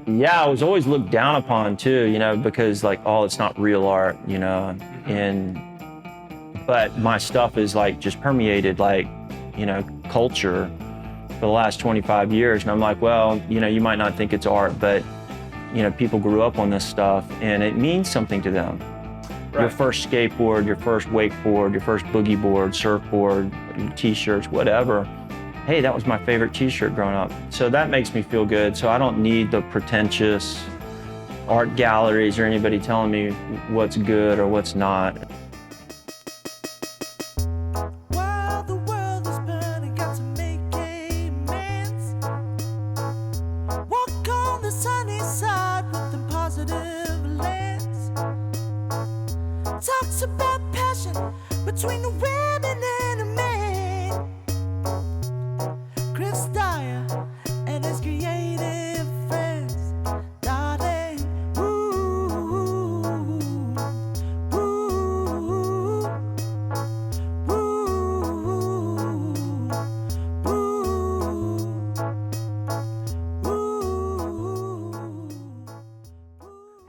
Yeah, I was always looked down upon too, because like, oh, it's not real art, and but my stuff is like just permeated like, culture for the last 25 years. And I'm like, well, you might not think it's art, but people grew up on this stuff and it means something to them. Right. Your first skateboard, your first wakeboard, your first boogie board, surfboard, t-shirts, whatever. Hey, that was my favorite t-shirt growing up. So that makes me feel good. So I don't need the pretentious art galleries or anybody telling me what's good or what's not. Talks about passion between the women and the men. Chris Dyer and his creative friends, darling. Ooh, ooh, ooh, ooh.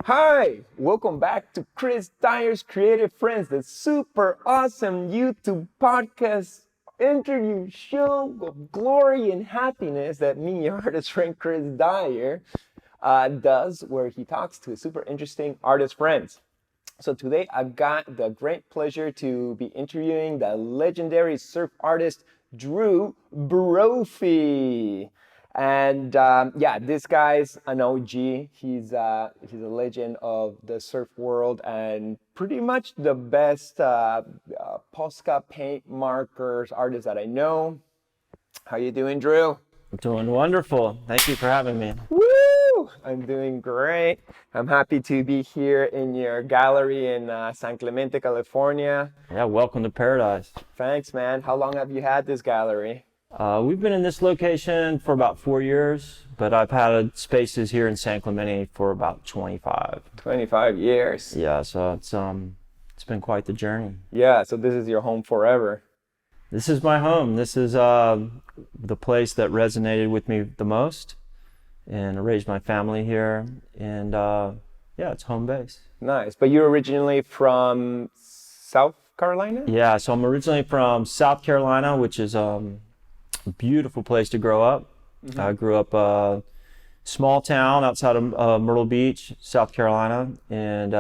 Hi, welcome back to Chris Dyer's Creative Friends, the super awesome YouTube podcast interview show of glory and happiness that me, your artist friend Chris Dyer, does, where he talks to his super interesting artist friends. So today I got the great pleasure to be interviewing the legendary surf artist Drew Brophy. And yeah, this guy's an OG. He's a legend of the surf world and pretty much the best Posca paint markers artist that I know. How you doing, Drew? I'm doing wonderful. Thank you for having me. Woo! I'm doing great. I'm happy to be here in your gallery in San Clemente, California. Yeah, welcome to paradise. Thanks, man. How long have you had this gallery? We've been in this location for about 4 years, but I've had spaces here in San Clemente for about 25. 25 years. Yeah, so it's been quite the journey. Yeah, so this is your home forever. This is my home. This is the place that resonated with me the most, and I raised my family here, and yeah, it's home base. Nice. But you're originally from South Carolina? Yeah, so I'm originally from South Carolina, which is beautiful place to grow up. Mm-hmm. I grew up small town outside of Myrtle Beach, South Carolina, and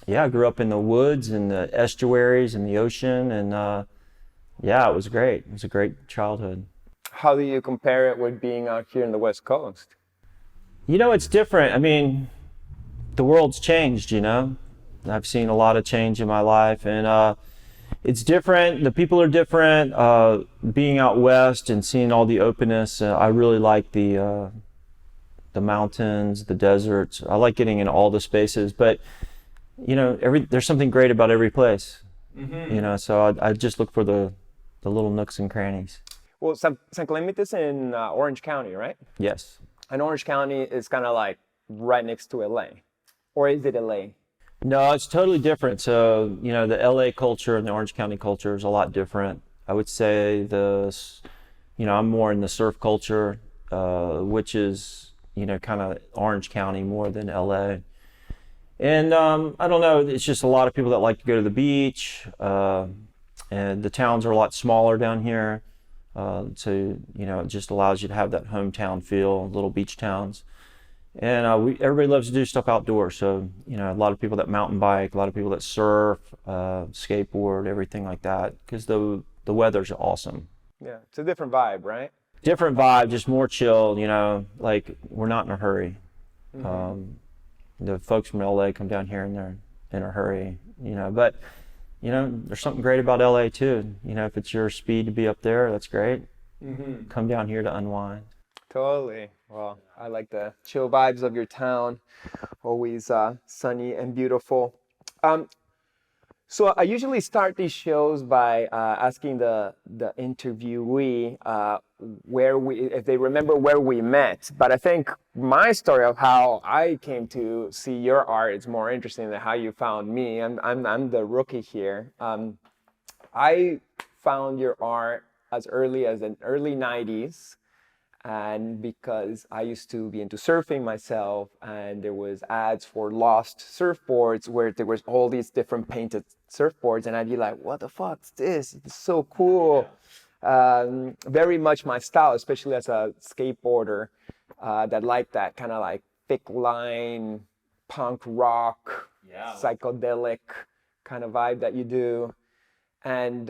yeah, I grew up in the woods and the estuaries and the ocean, and yeah, it was great. It was a great childhood. How do you compare it with being out here in the West Coast? It's different. I mean, the world's changed, I've seen a lot of change in my life, and it's different. The people are different. Being out west and seeing all the openness, I really like the mountains, the deserts. I like getting in all the spaces, but there's something great about every place. Mm-hmm. So I just look for the little nooks and crannies. Well, San Clemente is in Orange County, right? Yes. And Orange County is kind of like right next to LA, or is it LA? No, it's totally different. So, the LA culture and the Orange County culture is a lot different. I would say I'm more in the surf culture, which is, kind of Orange County more than LA. And I don't know, it's just a lot of people that like to go to the beach, and the towns are a lot smaller down here. So, it just allows you to have that hometown feel, little beach towns. And everybody loves to do stuff outdoors. So, a lot of people that mountain bike, a lot of people that surf, skateboard, everything like that, because the weather's awesome. Yeah, it's a different vibe, right? Different vibe, just more chill, like we're not in a hurry. Mm-hmm. The folks from LA come down here and they're in a hurry, but, there's something great about LA too. If it's your speed to be up there, that's great. Mm-hmm. Come down here to unwind. Totally. Well, I like the chill vibes of your town. Always sunny and beautiful. So I usually start these shows by asking the interviewee if they remember where we met. But I think my story of how I came to see your art is more interesting than how you found me. I'm the rookie here. I found your art as early as the early 90s. And because I used to be into surfing myself, and there was ads for lost surfboards where there was all these different painted surfboards, and I'd be like, what the fuck's this? It's so cool. Very much my style, especially as a skateboarder, that like that kind of like thick line, punk rock, psychedelic kind of vibe that you do. And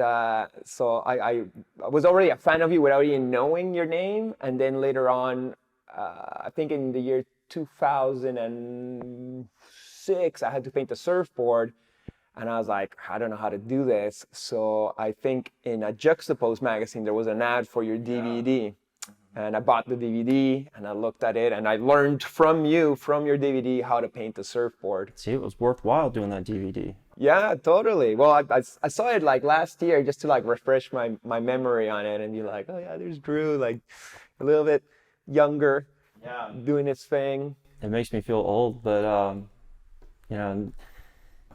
so I was already a fan of you without even knowing your name. And then later on, I think in the year 2006, I had to paint a surfboard. And I was like, I don't know how to do this. So I think in a Juxtapoz magazine, there was an ad for your DVD. And I bought the DVD and I looked at it and I learned from you, from your DVD, how to paint a surfboard. See, it was worthwhile doing that DVD. Yeah, totally. Well, I saw it like last year just to like refresh my memory on it and be like, oh yeah, there's Drew, like a little bit younger, doing his thing. It makes me feel old, but you know,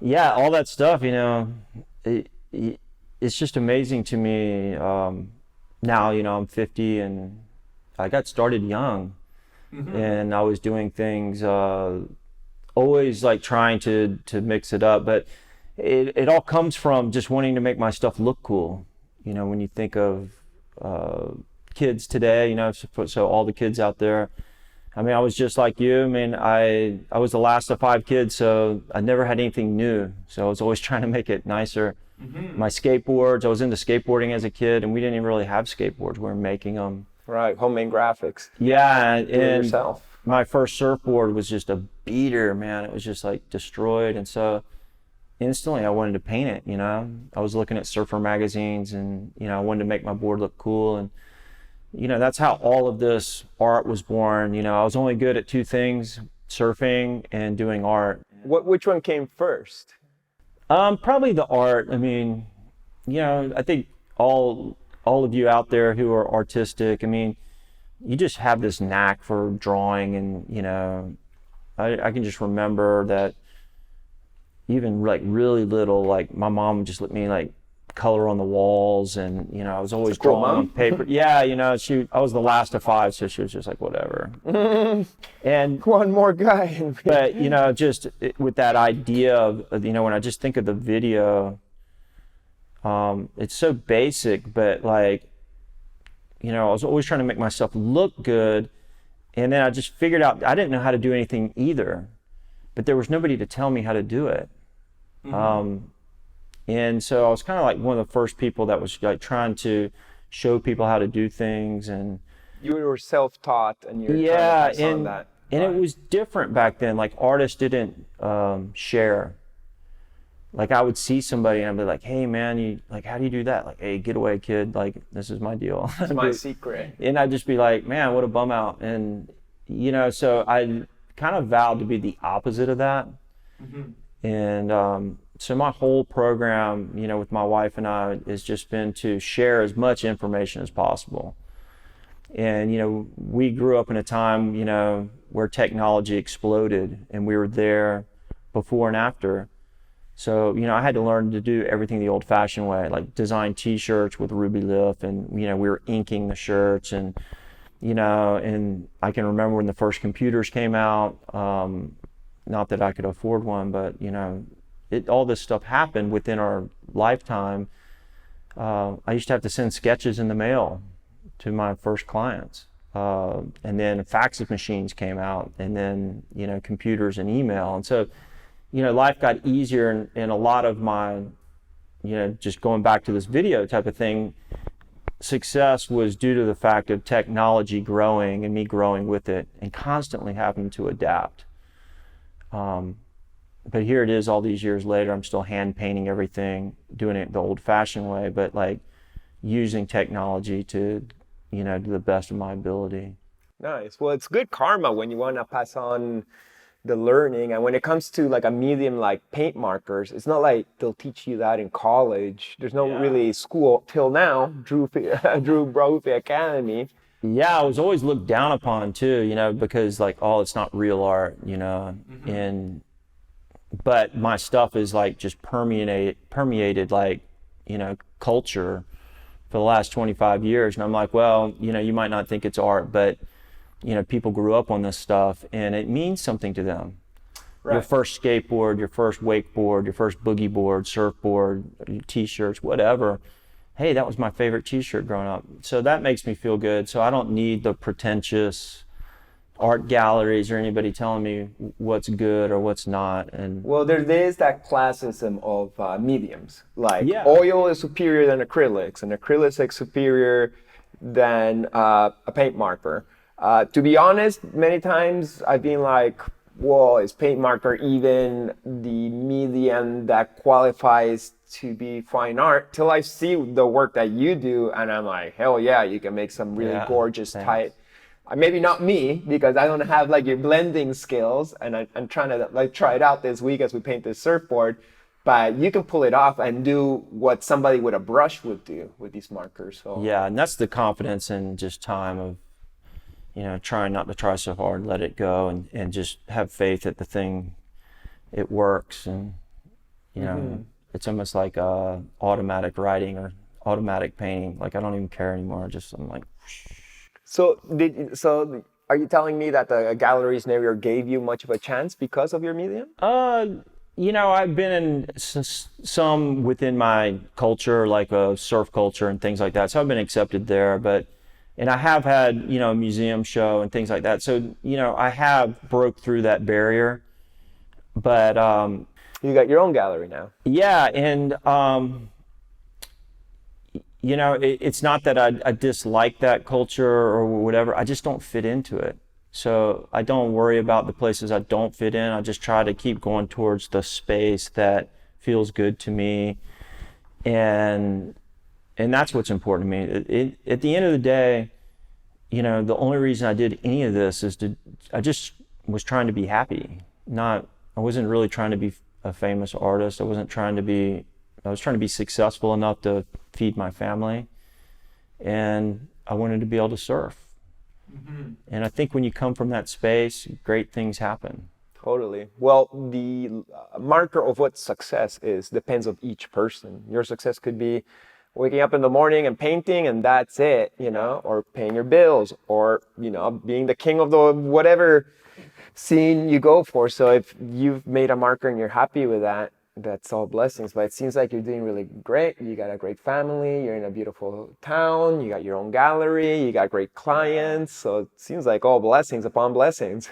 yeah, all that stuff, you know, it's just amazing to me. Now, you know, I'm 50 and I got started young, and I was doing things, always like trying to mix it up, but it all comes from just wanting to make my stuff look cool. You know, when you think of kids today, you know, so all the kids out there, I mean, I was just like you. I mean, I was the last of 5 kids, so I never had anything new. So I was always trying to make it nicer. My skateboards, I was into skateboarding as a kid, and we didn't even really have skateboards. We were making them. Right, homemade graphics. Yeah, and yourself. My first surfboard was just a beater, man. It was just like destroyed, and so instantly I wanted to paint it. You know, I was looking at surfer magazines, and you know, I wanted to make my board look cool, and you know, that's how all of this art was born. You know, I was only good at 2 things: surfing and doing art. Which one came first? Probably the art. I mean, you know, I think all of you out there who are artistic, I mean, you just have this knack for drawing, and you know, I can just remember that even like really little, like my mom would just let me like color on the walls, and you know, I was always drawing on paper. Yeah, you know, I was the last of 5, so she was just like, whatever. And one more guy. But you know, just with that idea of, you know, when I just think of the video, it's so basic, but like, you know, I was always trying to make myself look good, and then I just figured out I didn't know how to do anything either, but there was nobody to tell me how to do it. And so I was kind of like one of the first people that was like trying to show people how to do things. And you were self-taught, and you're yeah, trying to pass on that. And it was different back then. Like artists didn't share. Like I would see somebody and I'd be like, hey man, you like, how do you do that? Like, hey, get away kid, like this is my deal. It's my secret. And I'd just be like, man, what a bum out. And you know, so I kind of vowed to be the opposite of that. And so my whole program, you know, with my wife and I, has just been to share as much information as possible. And you know, we grew up in a time, you know, where technology exploded, and we were there before and after. So, you know, I had to learn to do everything the old-fashioned way, like design T-shirts with Ruby Lift, and, you know, we were inking the shirts, and, you know, and I can remember when the first computers came out, not that I could afford one, but, you know, all this stuff happened within our lifetime. I used to have to send sketches in the mail to my first clients. And then fax machines came out, and then, you know, computers and email. And so, you know, life got easier, and a lot of my, you know, just going back to this video type of thing, success was due to the fact of technology growing and me growing with it and constantly having to adapt. But here it is all these years later, I'm still hand painting everything, doing it the old fashioned way, but like using technology to, you know, to the best of my ability. Nice. Well, it's good karma when you want to pass on the learning. And when it comes to like a medium like paint markers, it's not like they'll teach you that in college. There's no really school till now, Drew Brophy Academy. Yeah, I was always looked down upon too, you know, because like, oh, it's not real art, you know, but my stuff is like just permeated like, you know, culture for the last 25 years. And I'm like, well, you know, you might not think it's art, but, you know, people grew up on this stuff and it means something to them. Right. Your first skateboard, your first wakeboard, your first boogie board, surfboard, t-shirts, whatever. Hey, that was my favorite t-shirt growing up. So that makes me feel good. So I don't need the pretentious art galleries or anybody telling me what's good or what's not. And Well, there is that classism of mediums. Like Yeah. oil is superior than acrylics, and acrylics is superior than a paint marker. To be honest, many times I've been like, well, is paint marker even the medium that qualifies to be fine art? Till I see the work that you do, and I'm like, hell yeah, you can make some really Yeah, gorgeous thanks. tight. Maybe not me, because I don't have like your blending skills, and I'm trying to like try it out this week as we paint this surfboard. But you can pull it off and do what somebody with a brush would do with these markers. So yeah, and that's the confidence and just time of, you know, trying not to try so hard, let it go, and just have faith that the thing, it works. And, you know, it's almost like automatic writing or automatic painting. Like I don't even care anymore. I'm like, So are you telling me that the galleries never gave you much of a chance because of your medium? you know, I've been in some within my culture, like surf culture and things like that. So I've been accepted there, and I have had, you know, a museum show and things like that. So, you know, I have broke through that barrier, but You got your own gallery now. yeah. And, you know, it's not that I dislike that culture or whatever. I just don't fit into it. So I don't worry about the places I don't fit in. I just try to keep going towards the space that feels good to me. And that's what's important to me. At the end of the day, you know, the only reason I did any of this is I just was trying to be happy. I wasn't really trying to be a famous artist. I was trying to be successful enough to feed my family. And I wanted to be able to surf. Mm-hmm. And I think when you come from that space, great things happen. Totally. Well, the marker of what success is depends on each person. Your success could be waking up in the morning and painting, and that's it, you know, or paying your bills, or, you know, being the king of the whatever scene you go for. So if you've made a marker and you're happy with that, that's all blessings. But it seems like you're doing really great. You got a great family, you're in a beautiful town, you got your own gallery, you got great clients. So it seems like all blessings upon blessings.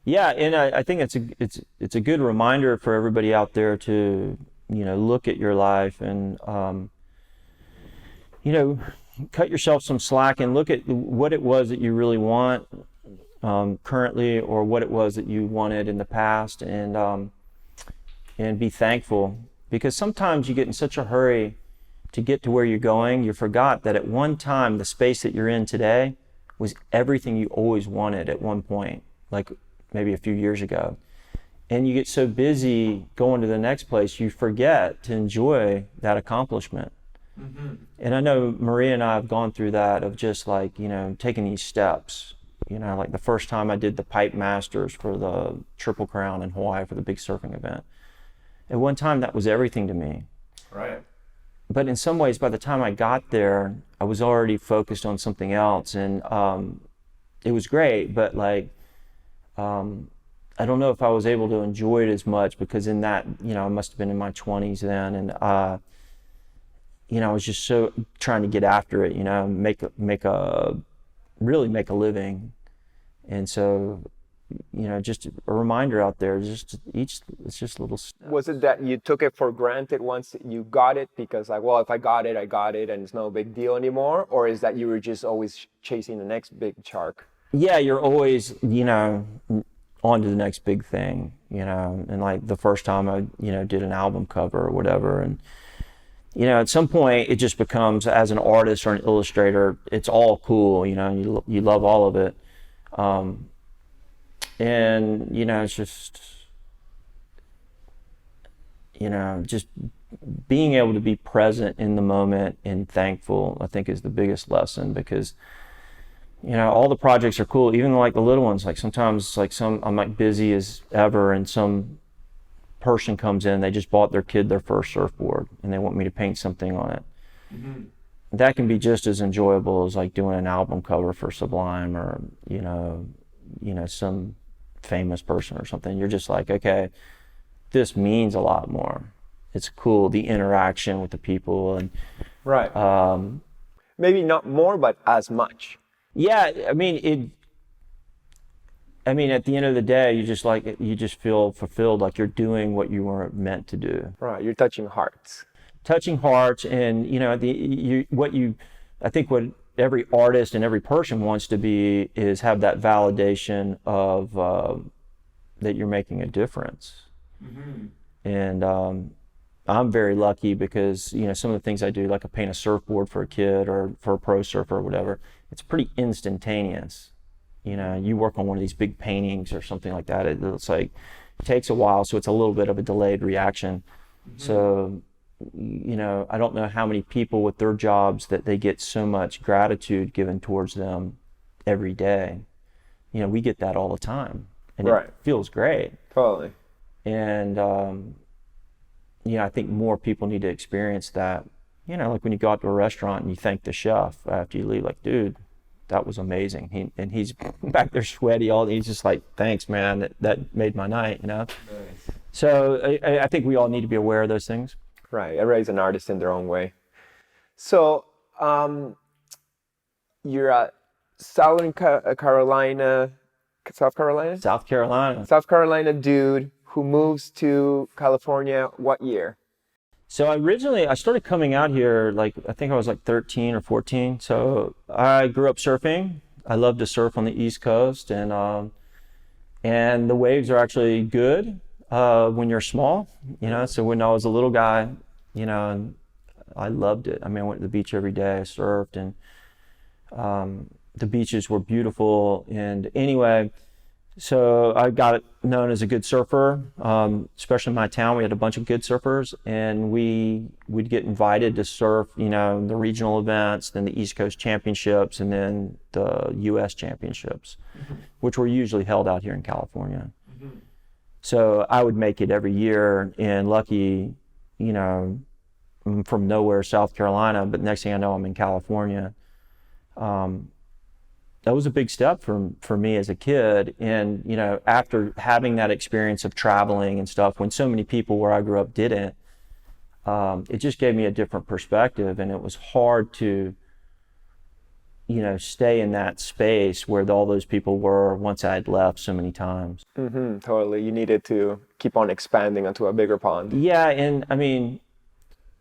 Yeah, and I think it's a good reminder for everybody out there to, you know, look at your life and you know, cut yourself some slack and look at what it was that you really want currently, or what it was that you wanted in the past, and be thankful. Because sometimes you get in such a hurry to get to where you're going, you forgot that at one time the space that you're in today was everything you always wanted at one point, like maybe a few years ago. And you get so busy going to the next place, you forget to enjoy that accomplishment. Mm-hmm. And I know Maria and I have gone through that of just like, you know, taking these steps. You know, like the first time I did the Pipe Masters for the Triple Crown in Hawaii for the big surfing event. At one time, that was everything to me. Right. But in some ways, by the time I got there, I was already focused on something else, and it was great. But like, I don't know if I was able to enjoy it as much, because in that, you know, I must have been in my 20s then, and you know, I was just so trying to get after it, you know, really make a living. And so, you know, just a reminder out there, it's just little steps. Was it that you took it for granted once you got it, because like, well, if I got it, and it's no big deal anymore? Or is that you were just always chasing the next big shark? Yeah, you're always, you know, on to the next big thing, you know. And like the first time I, you know, did an album cover or whatever, and, you know, at some point it just becomes, as an artist or an illustrator, it's all cool, you know, you love all of it. And, you know, it's just, you know, just being able to be present in the moment and thankful, I think, is the biggest lesson. Because, you know, all the projects are cool, even like the little ones. Like sometimes, like I'm like busy as ever, and some person comes in, they just bought their kid their first surfboard and they want me to paint something on it. Mm-hmm. that can be just as enjoyable as like doing an album cover for Sublime or, some famous person or something. You're just like, okay, this means a lot more. It's cool, the interaction with the people. And Right. Maybe not more, but as much. yeah, I mean, at the end of the day, you just feel fulfilled, like you're doing what you were meant to do. Right. You're touching hearts. Touching hearts, and I think what every artist and every person wants to be is have that validation of that you're making a difference. Mm-hmm. And I'm very lucky because some of the things I do, like I paint a surfboard for a kid or for a pro surfer or whatever, it's pretty instantaneous. You work on one of these big paintings or something like that, it's like it takes a while, so it's a little bit of a delayed reaction. Mm-hmm. So I don't know how many people with their jobs that they get so much gratitude given towards them every day. We get that all the time, and right. It feels great. Totally. And I think more people need to experience that. Like when you go out to a restaurant and you thank the chef after you leave, like, dude, that was amazing. He's back there sweaty he's just like, thanks, man, that made my night. Nice. So I think we all need to be aware of those things. Right. Everybody's an artist in their own way. So you're at South Carolina dude who moves to California what year? So I started coming out here, like, I think I was like 13 or 14. So I grew up surfing. I love to surf on the East Coast, and the waves are actually good when you're small, so when I was a little guy, and I loved it. I mean, I went to the beach every day, I surfed, and the beaches were beautiful. And anyway, so I got known as a good surfer, especially in my town. We had a bunch of good surfers, and we'd get invited to surf, the regional events, then the East Coast Championships, and then the U.S. Championships, mm-hmm. which were usually held out here in California. Mm-hmm. So I would make it every year, and lucky, I'm from nowhere, South Carolina, but next thing I know, I'm in California. That was a big step for me as a kid. And, after having that experience of traveling and stuff, when so many people where I grew up didn't, it just gave me a different perspective. And it was hard to, stay in that space where all those people were once I had left so many times. Mm-hmm, totally. You needed to keep on expanding onto a bigger pond. Yeah. And I mean,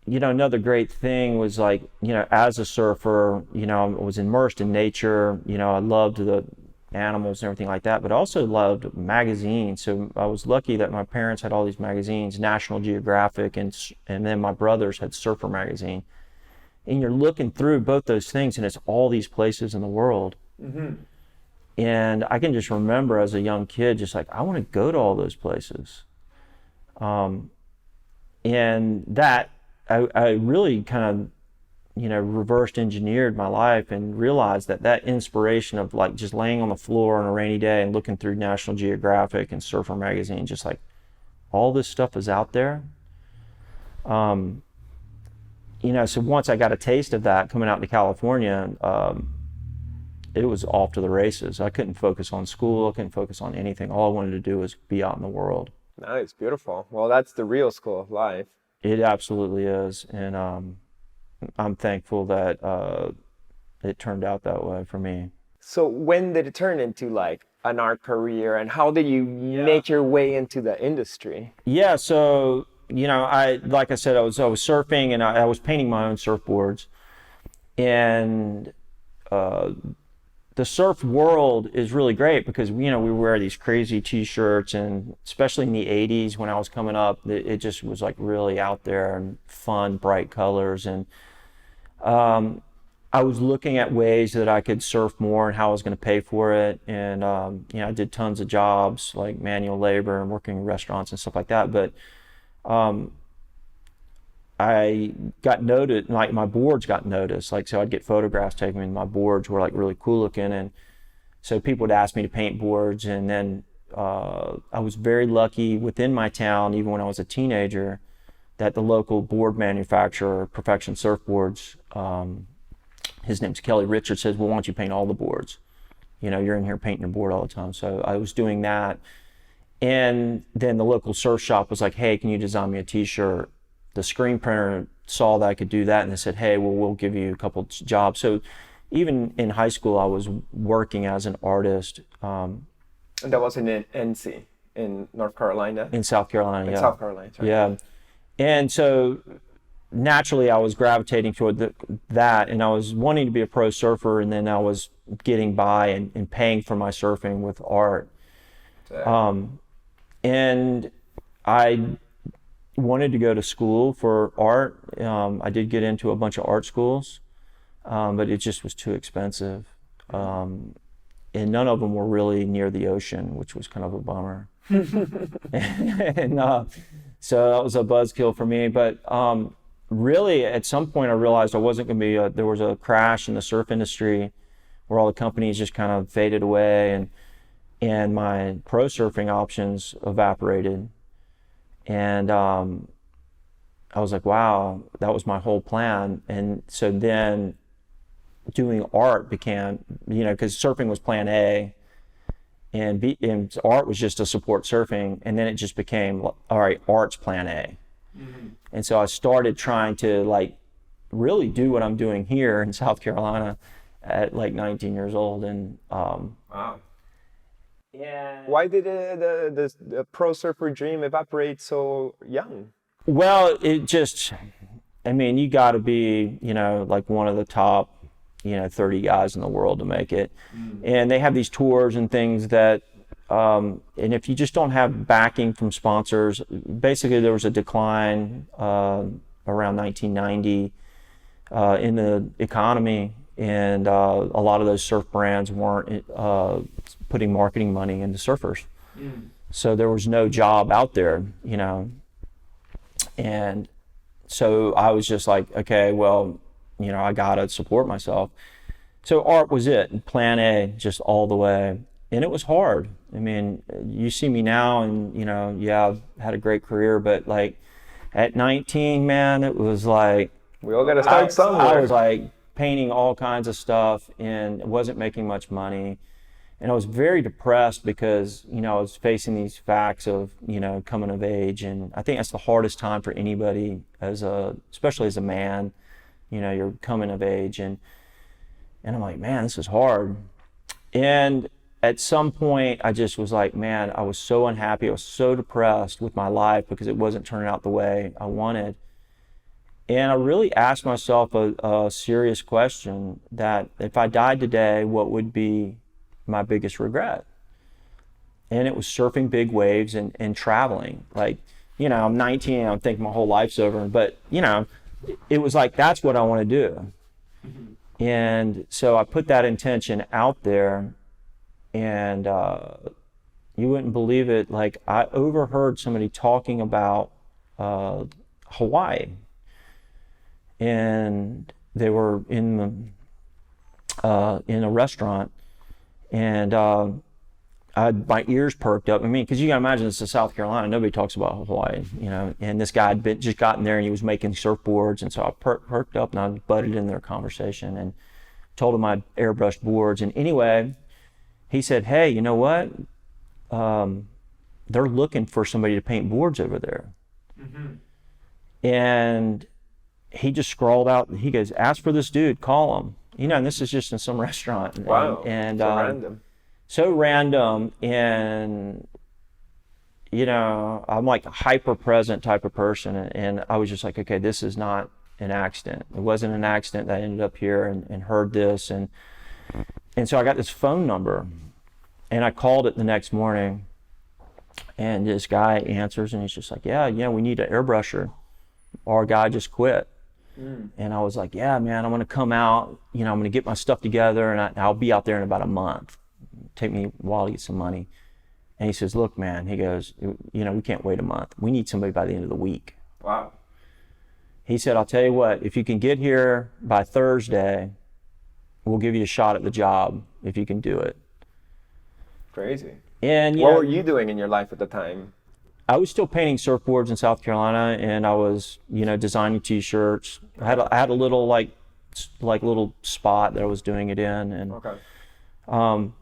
another great thing was like, as a surfer, I was immersed in nature. I loved the animals and everything like that, but also loved magazines. So I was lucky that my parents had all these magazines, National Geographic, and then my brothers had Surfer magazine. And you're looking through both those things, and it's all these places in the world. Mm-hmm. And I can just remember as a young kid, just like, I want to go to all those places. And that, I really kind of, reversed engineered my life and realized that inspiration of like just laying on the floor on a rainy day and looking through National Geographic and Surfer magazine, just like all this stuff is out there. So once I got a taste of that coming out to California, it was off to the races. I couldn't focus on school. I couldn't focus on anything. All I wanted to do was be out in the world. Nice, beautiful. Well, that's the real school of life. It absolutely is, and I'm thankful that it turned out that way for me. So when did it turn into like an art career, and how did you make your way into the industry? Yeah, so like I said, I was surfing, and I was painting my own surfboards, and the surf world is really great because we wear these crazy t-shirts, and especially in the 80s when I was coming up, it just was like really out there and fun, bright colors. And I was looking at ways that I could surf more and how I was going to pay for it. And I did tons of jobs like manual labor and working in restaurants and stuff like that. But I got noted, like my boards got noticed, like, so I'd get photographs taken and my boards were like really cool looking. And so people would ask me to paint boards. And then I was very lucky within my town, even when I was a teenager, that the local board manufacturer, Perfection Surfboards, his name's Kelly Richards, says, well, why don't you paint all the boards? You know, you're in here painting your board all the time. So I was doing that. And then the local surf shop was like, hey, can you design me a t-shirt? The screen printer saw that I could do that, and they said, hey, well, we'll give you a couple jobs. So even in high school, I was working as an artist. And that was in NC, in North Carolina? In South Carolina, yeah. South Carolina, right. Yeah. And so naturally, I was gravitating toward that, and I was wanting to be a pro surfer, and then I was getting by and paying for my surfing with art. And I wanted to go to school for art. I did get into a bunch of art schools, but it just was too expensive. And none of them were really near the ocean, which was kind of a bummer. And so that was a buzzkill for me. But really, at some point, I realized I wasn't going to be, there was a crash in the surf industry where all the companies just kind of faded away, and my pro surfing options evaporated. And I was like, wow, that was my whole plan. And so then doing art became, you know, because surfing was plan A, and art was just to support surfing. And then it just became, all right, art's plan A. Mm-hmm. And so I started trying to like really do what I'm doing here in South Carolina at like 19 years old. And wow. Yeah. Why did the pro surfer dream evaporate so young? Well, it just, I mean, you got to be, you know, like one of the top, you know, 30 guys in the world to make it. And they have these tours and things that, and if you just don't have backing from sponsors, basically there was a decline around 1990 in the economy, and a lot of those surf brands weren't putting marketing money into surfers. So there was no job out there, you know. And so I was just like, okay, well, you know, I gotta support myself. So art was it, plan A, just all the way. And it was hard. I mean, you see me now and, you know, yeah, I've had a great career, but like at 19, man, it was like, we all gotta start somewhere. I was like painting all kinds of stuff and wasn't making much money. And I was very depressed because, you know, I was facing these facts of, you know, coming of age. And I think that's the hardest time for anybody, especially as a man. You know, you're coming of age. And I'm like, man, this is hard. And at some point, I just was like, man, I was so unhappy. I was so depressed with my life because it wasn't turning out the way I wanted. And I really asked myself a serious question, that if I died today, what would be my biggest regret? And it was surfing big waves and traveling. Like, you know, I'm 19, I'm thinking my whole life's over, but you know, it was like, that's what I want to do. Mm-hmm. And so I put that intention out there, and you wouldn't believe it, like I overheard somebody talking about Hawaii, and they were in a restaurant. And my ears perked up. I mean, because you can imagine this is South Carolina. Nobody talks about Hawaii, you know. And this guy had just gotten there and he was making surfboards. And so I perked up and I butted in their conversation and told him I airbrushed boards. And anyway, he said, hey, you know what? They're looking for somebody to paint boards over there. Mm-hmm. And he just scrawled out, he goes, ask for this dude, call him. You know, and this is just in some restaurant. Wow. And so random. So random. And, you know, I'm like a hyper present type of person. And I was just like, okay, this is not an accident. It wasn't an accident that I ended up here and heard this. And so I got this phone number and I called it the next morning, and this guy answers and he's just like, yeah, we need an airbrusher. Our guy just quit. And I was like, yeah, man, I'm going to come out, you know, I'm going to get my stuff together, and I'll be out there in about a month. Take me a while to get some money. And he says, look, man, he goes, you know, we can't wait a month. We need somebody by the end of the week. Wow. He said, I'll tell you what, if you can get here by Thursday, we'll give you a shot at the job if you can do it. Crazy. And what were you doing in your life at the time? I was still painting surfboards in South Carolina, and I was, you know, designing t-shirts. I had a little like like little spot that I was doing it in, and Okay.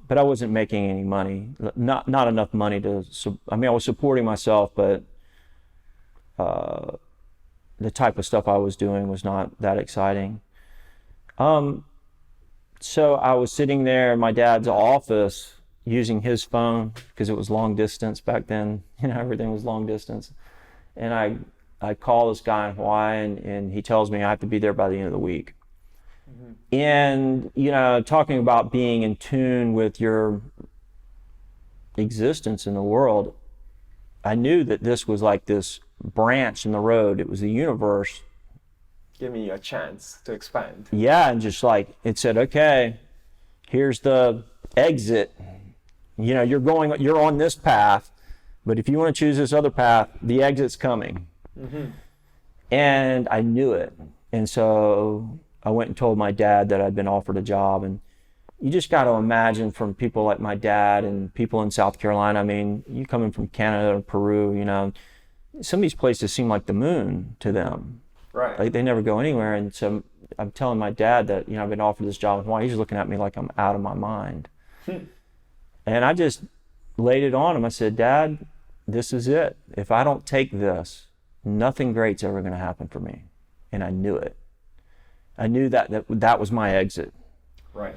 but I wasn't making any money, not enough money to. I mean, I was supporting myself, but the type of stuff I was doing was not that exciting. So I was sitting there in my dad's office using his phone because it was long distance back then. You know, everything was long distance, and I call this guy in Hawaii, and he tells me I have to be there by the end of the week. And, you know, talking about being in tune with your existence in the world, I knew that this was like this branch in the road. It was the universe. Give me a chance to expand. Yeah, and just like it said, okay, here's the exit. You know, you're on this path, but if you want to choose this other path, the exit's coming. And I knew it. And so I went and told my dad that I'd been offered a job. And you just got to imagine, from people like my dad and people in South Carolina, I mean, you coming from Canada or Peru, you know, some of these places seem like the moon to them. Right. Like they never go anywhere. And so I'm telling my dad that, you know, I've been offered this job in Hawaii. He's looking at me like I'm out of my mind. And I just laid it on him. I said, Dad, this is it. If I don't take this, nothing great's ever going to happen for me. And I knew it. I knew that was my exit. Right.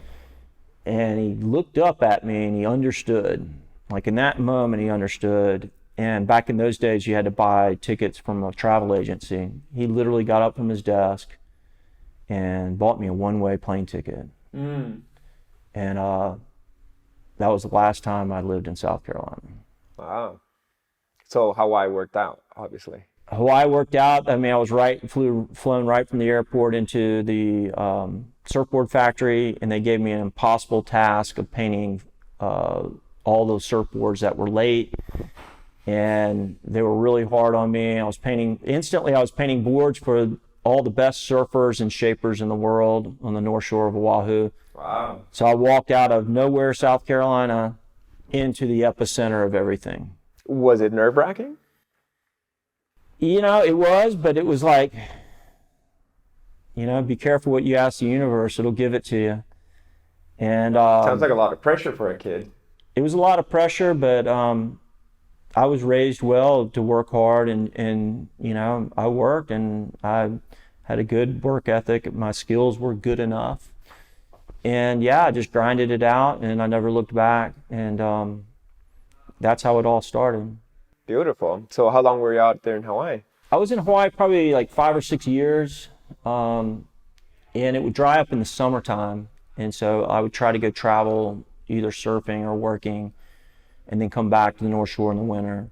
And he looked up at me and he understood. Like in that moment, he understood. And back in those days, you had to buy tickets from a travel agency. He literally got up from his desk and bought me a one-way plane ticket. And that was the last time I lived in South Carolina. Wow. So Hawaii worked out, obviously. Hawaii worked out. I mean, I was flown right from the airport into the surfboard factory, and they gave me an impossible task of painting all those surfboards that were late. And they were really hard on me. I was painting boards for all the best surfers and shapers in the world on the North Shore of Oahu. Wow. So I walked out of nowhere, South Carolina, into the epicenter of everything. Was it nerve-wracking? You know, it was, but it was like, you know, be careful what you ask the universe, it'll give it to you. And Sounds like a lot of pressure for a kid. it was a lot of pressure, but I was raised well to work hard, and you know, I worked and I had a good work ethic. My skills were good enough. And yeah, I just grinded it out and I never looked back. And that's how it all started. Beautiful. So how long were you out there in Hawaii? I was in Hawaii probably like 5 or 6 years. And it would dry up in the summertime. And so I would try to go travel either surfing or working and then come back to the North Shore in the winter.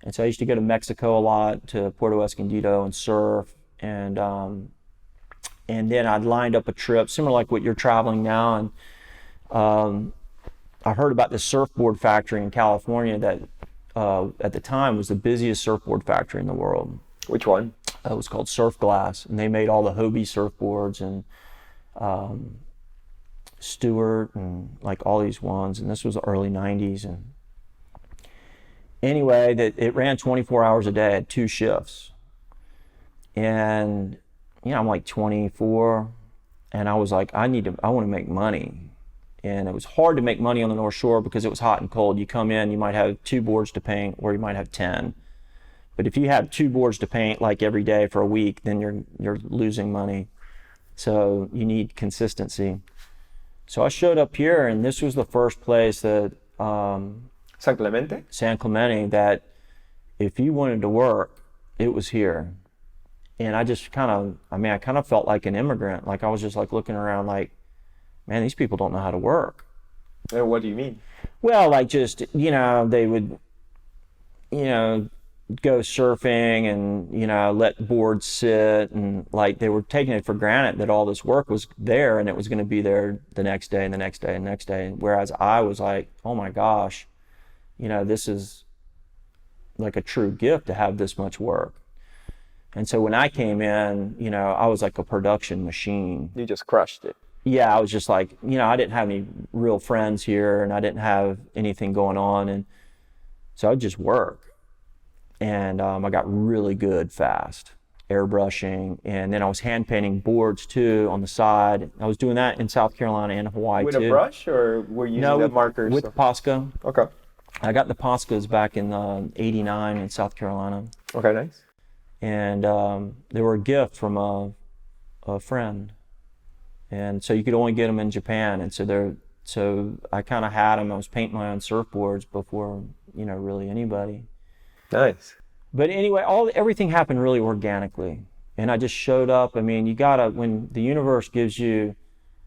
And so I used to go to Mexico a lot, to Puerto Escondido, and surf. And then I'd lined up a trip, similar like what you're traveling now. And I heard about this surfboard factory in California that at the time was the busiest surfboard factory in the world. Which one? It was called Surfglass, and they made all the Hobie surfboards and Stewart and like all these ones. And this was the early 90s. And anyway, it ran 24 hours a day, had 2 shifts. And you know, I'm like 24, and I was like, I want to make money. And it was hard to make money on the North Shore because it was hot and cold. You come in, you might have 2 boards to paint, or you might have 10. But if you have 2 boards to paint like every day for a week, then you're losing money. So you need consistency. So I showed up here, and this was the first place that San Clemente? San Clemente, that if you wanted to work, it was here. And I just kind of felt like an immigrant. Like I was just like looking around like, man, these people don't know how to work. And what do you mean? Well, like just, you know, they would, you know, go surfing and, you know, let boards sit, and like they were taking it for granted that all this work was there and it was going to be there the next day and the next day and the next day. Whereas I was like, oh my gosh, you know, this is like a true gift to have this much work. And so when I came in, you know, I was like a production machine. You just crushed it. Yeah, I was just like, you know, I didn't have any real friends here, and I didn't have anything going on. And so I'd just work. And I got really good fast. airbrushing, and then I was hand painting boards too on the side. I was doing that in South Carolina and Hawaii With too. a brush, or were you using No, the with, markers? with Posca. Okay. I got the Poscas back in '89 in South Carolina, Okay, nice. and they were a gift from a friend, and so you could only get them in Japan, and so I kind of had them. I was painting my own surfboards before really anybody. Nice. But anyway, everything happened really organically, and I just showed up. I mean, when the universe gives you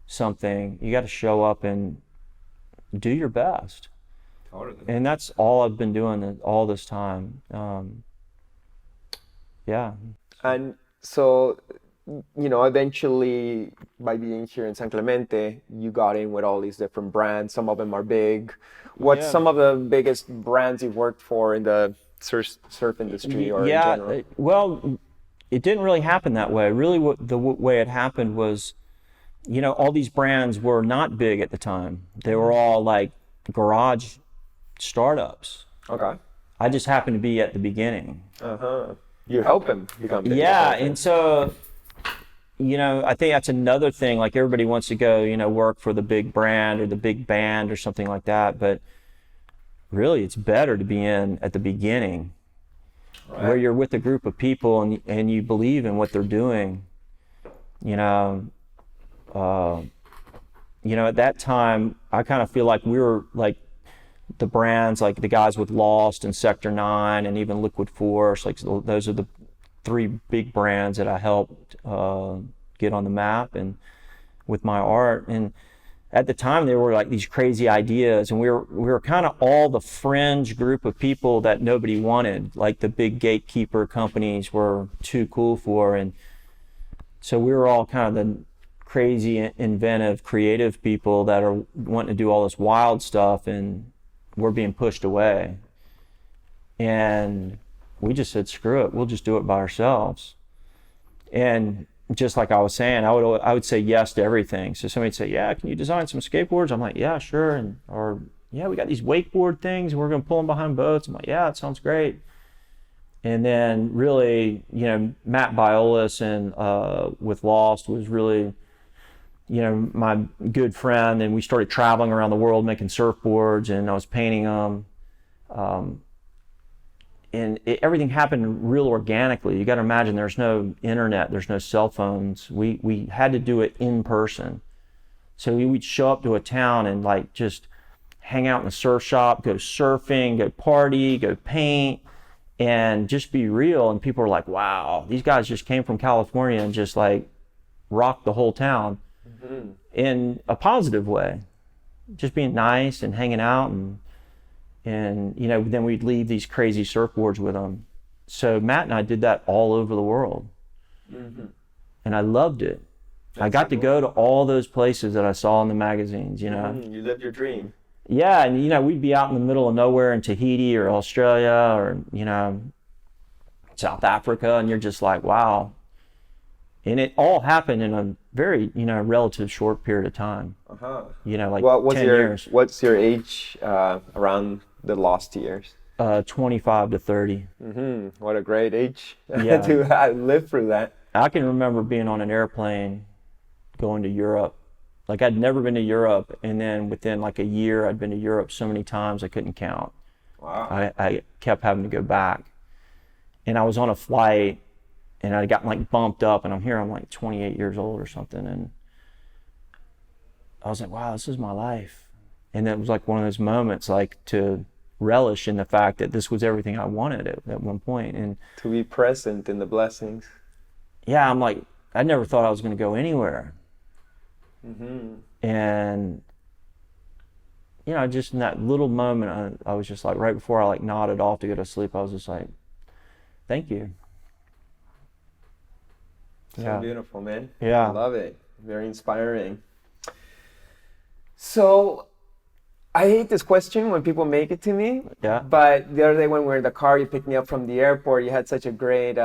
something, you got to show up and do your best. Totally. And that's all I've been doing all this time. Yeah. And so, eventually, by being here in San Clemente, you got in with all these different brands. Some of them are big. What's some of the biggest brands you've worked for in the surf industry or in general? Well, it didn't really happen that way. Really, the way it happened was, all these brands were not big at the time. They were all like garage startups. Okay. I just happened to be at the beginning. You help them become big. Yeah, and so, I think that's another thing. Like everybody wants to go, work for the big brand or the big band or something like that. But really, it's better to be at the beginning, right, where you're with a group of people and you believe in what they're doing. At that time, I kind of feel like we were like the brands, like the guys with Lost and Sector 9 and even Liquid Force. Like those are the three big brands that I helped get on the map and with my art. And at the time, they were like these crazy ideas, and we were kind of all the fringe group of people that nobody wanted. Like the big gatekeeper companies were too cool for, and so we were all kind of the crazy, inventive, creative people that are wanting to do all this wild stuff, and we're being pushed away. And we just said, screw it, we'll just do it by ourselves. And just like I was saying, I would say yes to everything. So somebody'd say, yeah, can you design some skateboards? I'm like, yeah, sure. Or yeah, we got these wakeboard things, and we're going to pull them behind boats. I'm like, yeah, it sounds great. And then really, Matt Biolis and with Lost was really, my good friend, and we started traveling around the world making surfboards, and I was painting them. Everything happened real organically. You got to imagine there's no internet, there's no cell phones. We had to do it in person. So we'd show up to a town and like just hang out in the surf shop, go surfing, go party, go paint, and just be real. And people were like, wow, these guys just came from California and just like rocked the whole town in a positive way. Just being nice and hanging out, and then we'd leave these crazy surfboards with them. So Matt and I did that all over the world. And I loved it. I got to go to all those places that I saw in the magazines, You lived your dream. Yeah, and we'd be out in the middle of nowhere in Tahiti or Australia or, South Africa, and you're just like, wow. And it all happened in a very, relative short period of time. Like 10 years. What's your age around the lost years? 25 to 30. What a great age Yeah. to live through that. I can remember being on an airplane going to Europe. Like I'd never been to Europe, and then within like a year I'd been to Europe so many times I couldn't count. Wow. I kept having to go back. And I was on a flight, and I'd gotten like bumped up, and I'm like 28 years old or something, and I was like, wow, this is my life. And it was like one of those moments like to relish in the fact that this was everything I wanted at one point. And to be present in the blessings. Yeah, I'm like, I never thought I was going to go anywhere. And just in that little moment, I was just like, right before I like nodded off to go to sleep, I was just like, thank you. So beautiful, man. Yeah. I love it. Very inspiring. So I hate this question when people make it to me. Yeah. But the other day when we were in the car, you picked me up from the airport, you had such a great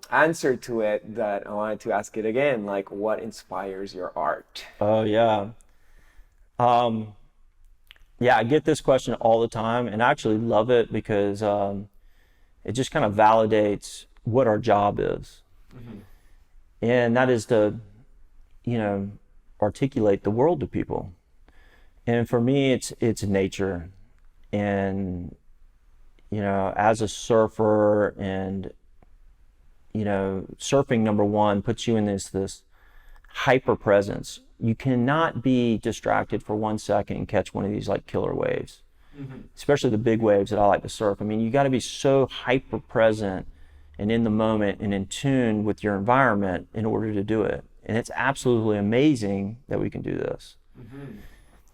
answer to it that I wanted to ask it again. Like, what inspires your art? Oh, yeah. I get this question all the time, and I actually love it because it just kind of validates what our job is. And that is to, articulate the world to people. And for me, it's nature. And, as a surfer and, surfing, number one, puts you in this hyper presence. You cannot be distracted for 1 second and catch one of these like killer waves, especially the big waves that I like to surf. I mean, you got to be so hyper present and in the moment and in tune with your environment in order to do it. And it's absolutely amazing that we can do this.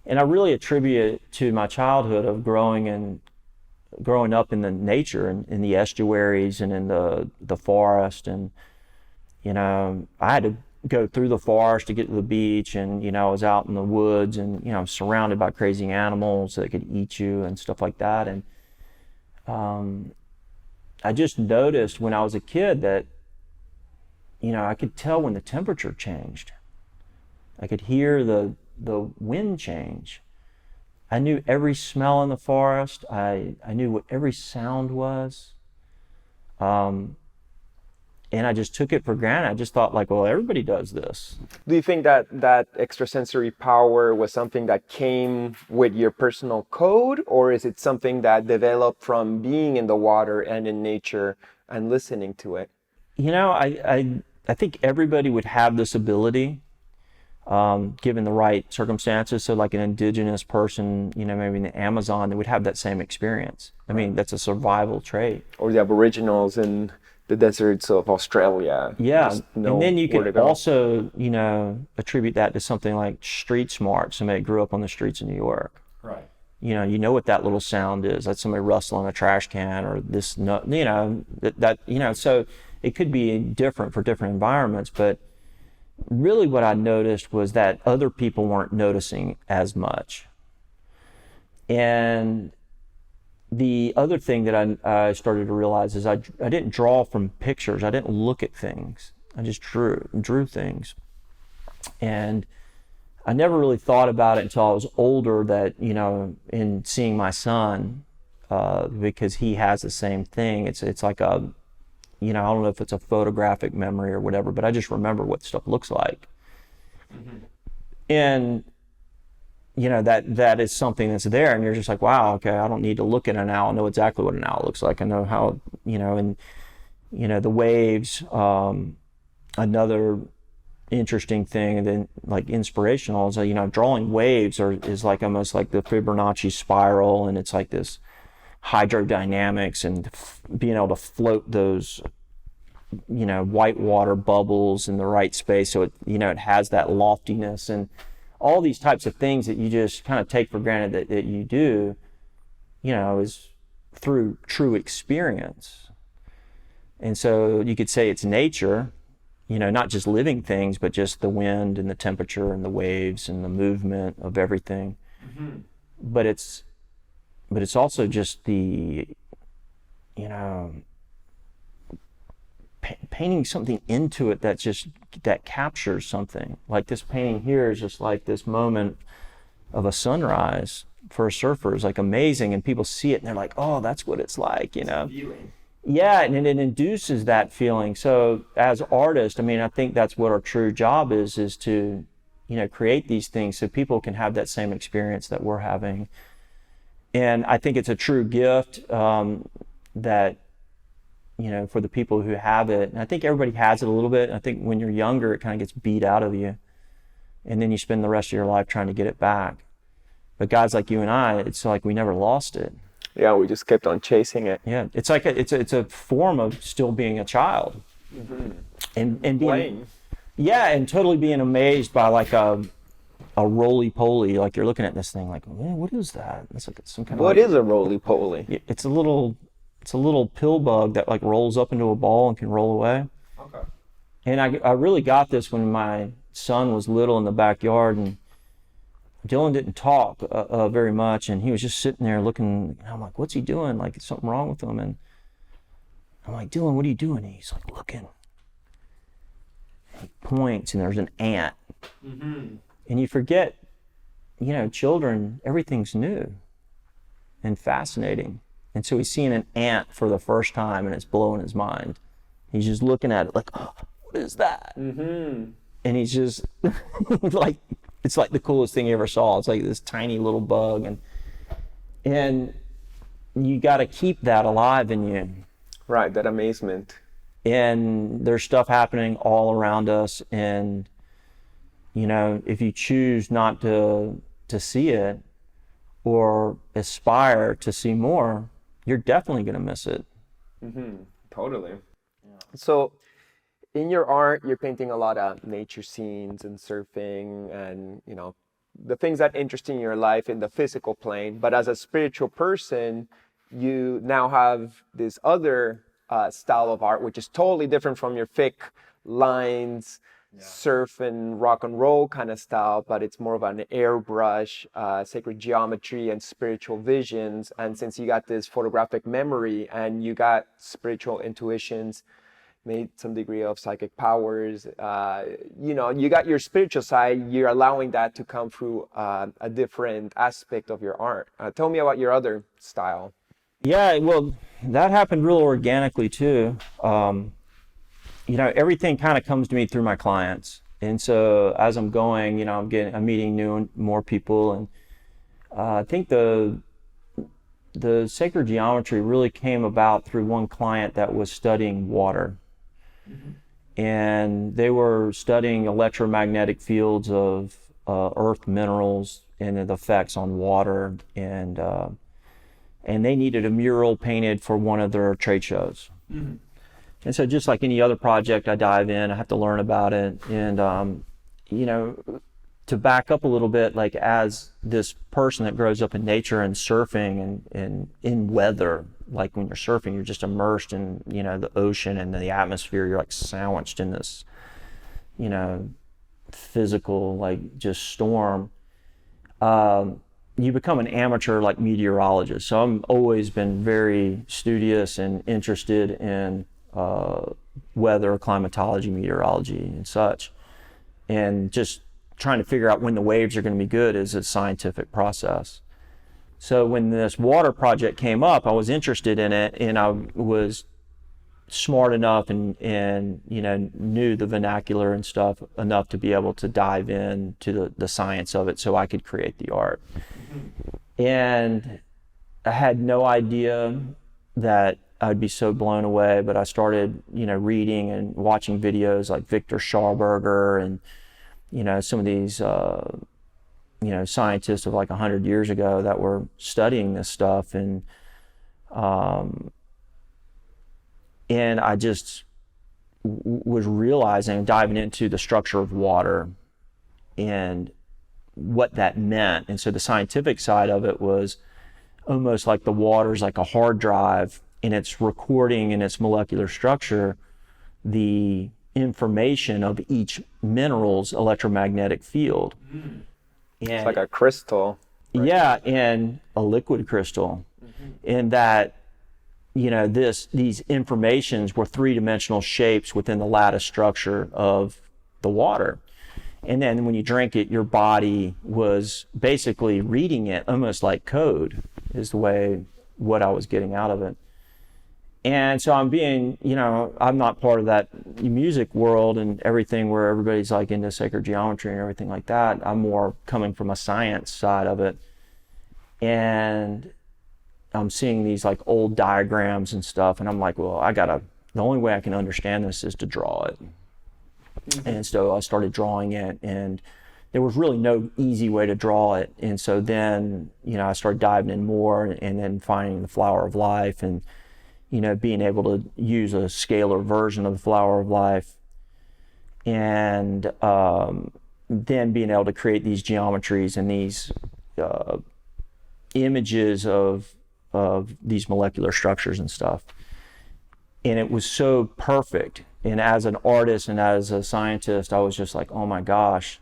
And I really attribute it to my childhood of growing up in the nature and in the estuaries and in the forest. And, I had to go through the forest to get to the beach, and, I was out in the woods and, I'm surrounded by crazy animals that could eat you and stuff like that. And I just noticed when I was a kid that, I could tell when the temperature changed. I could hear the wind change. I knew every smell in the forest. I knew what every sound was. And I just took it for granted. I just thought like, well, everybody does this. Do you think that extrasensory power was something that came with your personal code, or is it something that developed from being in the water and in nature and listening to it? I think everybody would have this ability, given the right circumstances. So like an indigenous person, maybe in the Amazon, they would have that same experience. I mean, that's a survival trait. Or the Aboriginals in the deserts of Australia. Yeah, and then you could also, attribute that to something like street smart. Somebody grew up on the streets of New York. Right. You know what that little sound is. That's somebody rustling a trash can or this, so it could be different for different environments. But really what I noticed was that other people weren't noticing as much. And the other thing that I started to realize is I didn't draw from pictures. I didn't look at things. I just drew things. And I never really thought about it until I was older that, in seeing my son, because he has the same thing. It's like I don't know if it's a photographic memory or whatever, but I just remember what stuff looks like. And that is something that's there, and you're just like, wow, okay, I don't need to look at an owl. I know exactly what an owl looks like. I know how, and the waves. Another interesting thing, and then like inspirational is drawing waves is like almost like the Fibonacci spiral, and it's like this hydrodynamics and being able to float those white water bubbles in the right space, so it has that loftiness and all these types of things that you just kind of take for granted that you do, is through true experience. And so you could say it's nature, not just living things, but just the wind and the temperature and the waves and the movement of everything. But it's also just the, painting something into it that captures something. Like this painting here is just like this moment of a sunrise for a surfer is like amazing, and people see it and they're like, oh, that's what it's like, Feeling. Yeah, and it induces that feeling. So as artists, I think that's what our true job is to, create these things so people can have that same experience that we're having. And I think it's a true gift that, for the people who have it. And I think everybody has it a little bit. I think when you're younger, it kind of gets beat out of you. And then you spend the rest of your life trying to get it back. But guys like you and I, it's like we never lost it. Yeah, we just kept on chasing it. Yeah, it's like it's a form of still being a child. And being, playing. Yeah, and totally being amazed by like a roly-poly. Like you're looking at this thing like, man, what is that? It's like some kind of. What is a roly-poly? It's a little pill bug that like rolls up into a ball and can roll away. Okay. And I really got this when my son was little in the backyard, and Dylan didn't talk very much, and he was just sitting there looking. And I'm like, what's he doing? Like, is something wrong with him? And I'm like, Dylan, what are you doing? And he's like, looking. And he points, and there's an ant. And you forget, children, everything's new and fascinating. And so he's seeing an ant for the first time, and it's blowing his mind. He's just looking at it like, oh, what is that? Mm-hmm. And he's just like, it's like the coolest thing you ever saw. It's like this tiny little bug, and you got to keep that alive in you. Right, that amazement. And there's stuff happening all around us, and you know, if you choose not to see it or aspire to see more, you're definitely going to miss it. Mm-hmm. Totally. Yeah. So in your art, you're painting a lot of nature scenes and surfing and, you know, the things that interest in your life in the physical plane. But as a spiritual person, you now have this other style of art, which is totally different from your thick lines, surf and rock and roll kind of style, but it's more of an airbrush, sacred geometry and spiritual visions. And since you got this photographic memory and you got spiritual intuitions, made some degree of psychic powers, you know, you got your spiritual side, you're allowing that to come through a different aspect of your art. Tell me about your other style. Yeah, well, that happened real organically too. You know, everything kind of comes to me through my clients. And so as I'm going, you know, I'm meeting more people. And I think the sacred geometry really came about through one client that was studying water. Mm-hmm. And they were studying electromagnetic fields of earth minerals and the effects on water. And they needed a mural painted for one of their trade shows. Mm-hmm. And so just like any other project I dive in, I have to learn about it. And, you know, to back up a little bit, like as this person that grows up in nature and surfing and in weather, like when you're surfing, you're just immersed in, you know, the ocean and the atmosphere. You're like sandwiched in this, you know, physical, like just storm. You become an amateur like meteorologist. So I've always been very studious and interested in weather, climatology, meteorology, and such. And just trying to figure out when the waves are going to be good is a scientific process. So when this water project came up, I was interested in it, and I was smart enough and you know, knew the vernacular and stuff enough to be able to dive in to the science of it so I could create the art. And I had no idea that I'd be so blown away, but I started, you know, reading and watching videos like Victor Schauberger and, you know, some of these, you know, scientists of like 100 years ago that were studying this stuff. And I just was realizing, diving into the structure of water and what that meant. And so the scientific side of it was almost like the water's like a hard drive, and it's recording in its molecular structure the information of each mineral's electromagnetic field. Mm. It's like a crystal. Right? Yeah, and a liquid crystal. Mm-hmm. In that, you know, these informations were three-dimensional shapes within the lattice structure of the water. And then when you drink it, your body was basically reading it almost like code, is the way what I was getting out of it. And so I'm being, you know, I'm not part of that music world and everything where everybody's like into sacred geometry and everything like that. I'm more coming from a science side of it. And I'm seeing these like old diagrams and stuff. And I'm like, well, the only way I can understand this is to draw it. Mm-hmm. And so I started drawing it, and there was really no easy way to draw it. And so then, you know, I started diving in more and then finding the flower of life and, you know, being able to use a scalar version of the flower of life, and then being able to create these geometries and these images of these molecular structures and stuff. And it was so perfect. And as an artist and as a scientist, I was just like, oh my gosh,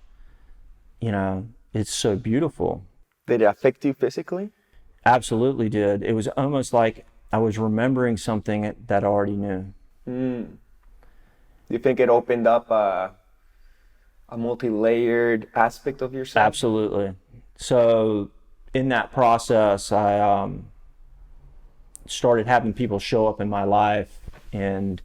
you know, it's so beautiful. Did it affect you physically? Absolutely did. It was almost like I was remembering something that I already knew. Mm. Do you think it opened up a multi-layered aspect of yourself? Absolutely. So in that process, I started having people show up in my life, and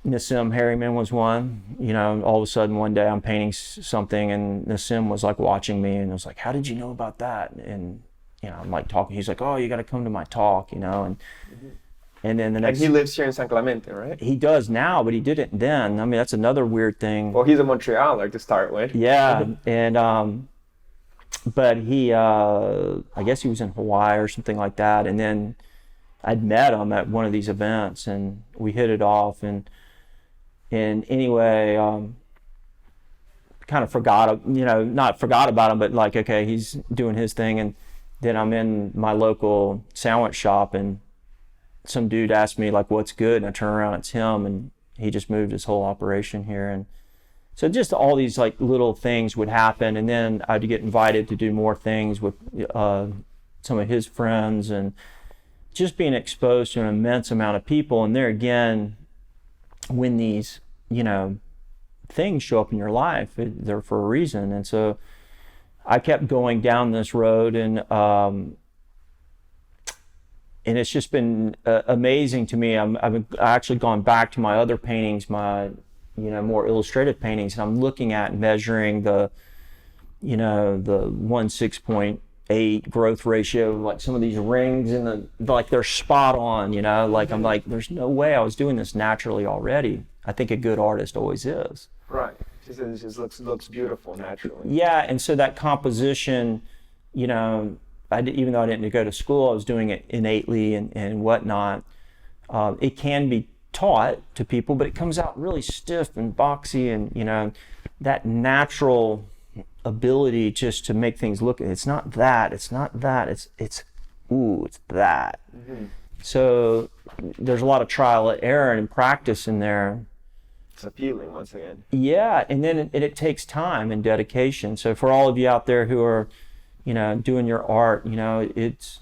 Nassim Harriman was one. You know, all of a sudden one day I'm painting something and Nassim was like watching me and was like, how did you know about that? And, you know, I'm like talking, he's like, oh, you got to come to my talk, you know, and then the next. And he lives here in San Clemente, right? He does now, but he didn't then. I mean, that's another weird thing. Well, he's a Montrealer to start with. Yeah, and but he, I guess he was in Hawaii or something like that, and then I'd met him at one of these events, and we hit it off, and anyway, kind of forgot, you know, not forgot about him, but like, okay, he's doing his thing, and then I'm in my local sandwich shop, and some dude asked me like, what's good, and I turn around, it's him, and he just moved his whole operation here, and so just all these like little things would happen, and then I'd get invited to do more things with some of his friends, and just being exposed to an immense amount of people. And there again, when these, you know, things show up in your life, they're for a reason. And so I kept going down this road, and it's just been amazing to me. I've actually gone back to my other paintings, my, you know, more illustrative paintings, and I'm looking at measuring the, you know, the 1:6.8 growth ratio, like some of these rings, and like they're spot on, you know, like I'm like, there's no way I was doing this naturally already. I think a good artist always is. Right. It just looks beautiful naturally. Yeah, and so that composition, you know, even though I didn't go to school, I was doing it innately and whatnot. It can be taught to people, but it comes out really stiff and boxy, and, you know, that natural ability just to make things look, it's not that, it's that. Mm-hmm. So there's a lot of trial and error and practice in there. It's appealing once again. Yeah, and then it takes time and dedication. So for all of you out there who are, you know, doing your art, you know, it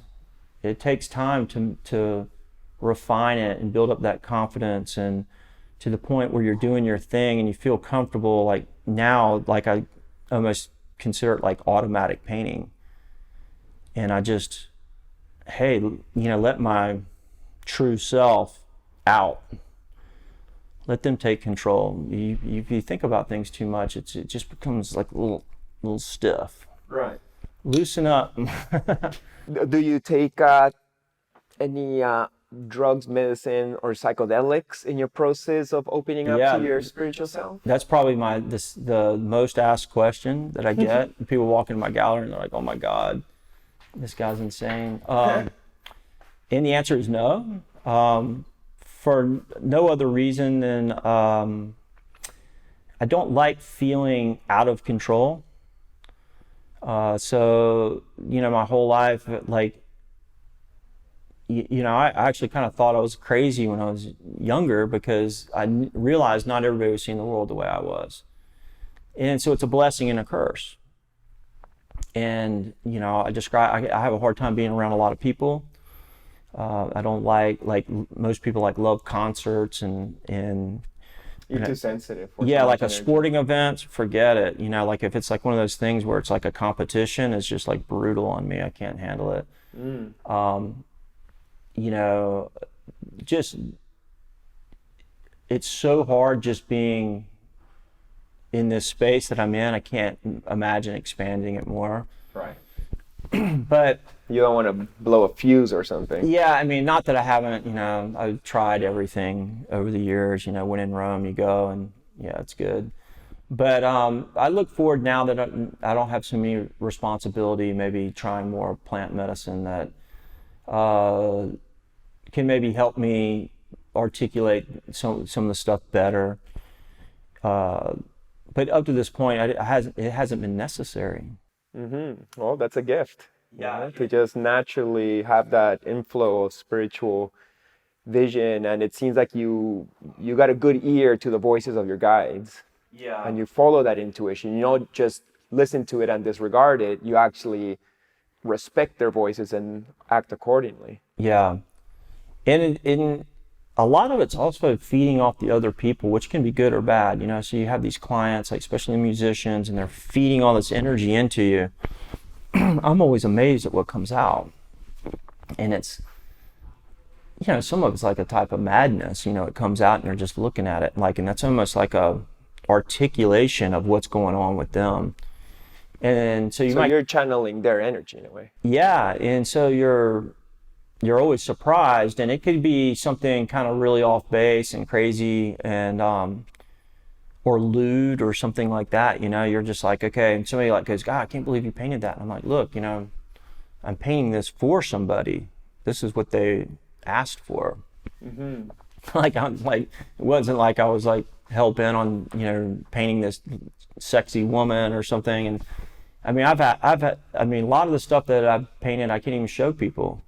takes time to refine it and build up that confidence, and to the point where you're doing your thing and you feel comfortable. Like now, like I almost consider it like automatic painting, and I just, hey, you know, let my true self out, let them take control. If you think about things too much, it just becomes like a little stiff. Right. Loosen up. Do you take any drugs, medicine, or psychedelics in your process of opening up to your spiritual self? That's probably the most asked question that I get. People walk into my gallery and they're like, oh my God, this guy's insane. And the answer is no. For no other reason than I don't like feeling out of control. So, you know, my whole life, like, you know, I actually kind of thought I was crazy when I was younger, because I realized not everybody was seeing the world the way I was. And so it's a blessing and a curse. And, you know, I have a hard time being around a lot of people. I don't like most people love concerts and You're too sensitive. Yeah, like a sporting event, forget it. You know, like if it's like one of those things where it's like a competition, it's just like brutal on me. I can't handle it. You know, just, it's so hard just being in this space that I'm in. I can't imagine expanding it more. Right. But you don't want to blow a fuse or something. Yeah, I mean, not that I haven't, you know, I've tried everything over the years. You know, when in Rome, you go, and yeah, it's good. But I look forward now that I don't have so many responsibility, maybe trying more plant medicine that can maybe help me articulate some of the stuff better. But up to this point, it hasn't been necessary. Mm-hmm. Well, that's a gift. Yeah. To just naturally have that inflow of spiritual vision, and it seems like you got a good ear to the voices of your guides. Yeah. And you follow that intuition. You don't just listen to it and disregard it. You actually respect their voices and act accordingly. Yeah. And in a lot of it's also feeding off the other people, which can be good or bad, you know. So you have these clients, like especially musicians, and they're feeding all this energy into you. I'm always amazed at what comes out. And some of it's like a type of madness. It comes out and you're just looking at it like, and that's almost like a articulation of what's going on with them. And so you're channeling their energy in a way. Yeah, and so you're always surprised, and it could be something kind of really off base and crazy, and or lewd or something like that. You're just like, okay, and somebody like goes, God, I can't believe you painted that. And I'm like, look, I'm painting this for somebody. This is what they asked for. Mm-hmm. It wasn't like I was like hell bent on painting this sexy woman or something. And I mean, I've had a lot of the stuff that I've painted I can't even show people.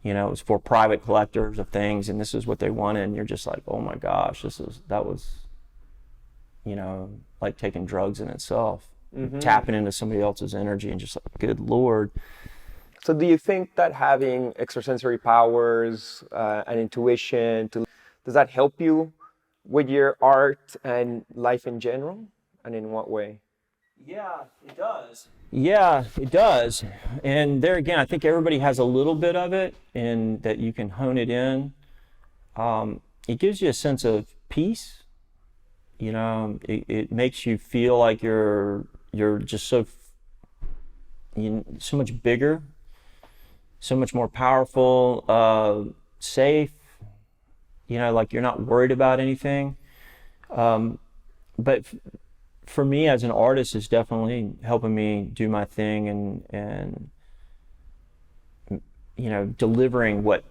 It was for private collectors of things, and this is what they wanted, and you're just like, oh my gosh, that was like taking drugs in itself. Mm-hmm. Tapping into somebody else's energy and just like, good Lord. So do you think that having extrasensory powers and intuition, does that help you with your art and life in general? And in what way? Yeah, it does. Yeah, it does. And there again, I think everybody has a little bit of it, and that you can hone it in. It gives you a sense of peace. It makes you feel like you're just so much bigger, so much more powerful, safe. Like you're not worried about anything. But for me as an artist, it's definitely helping me do my thing and delivering what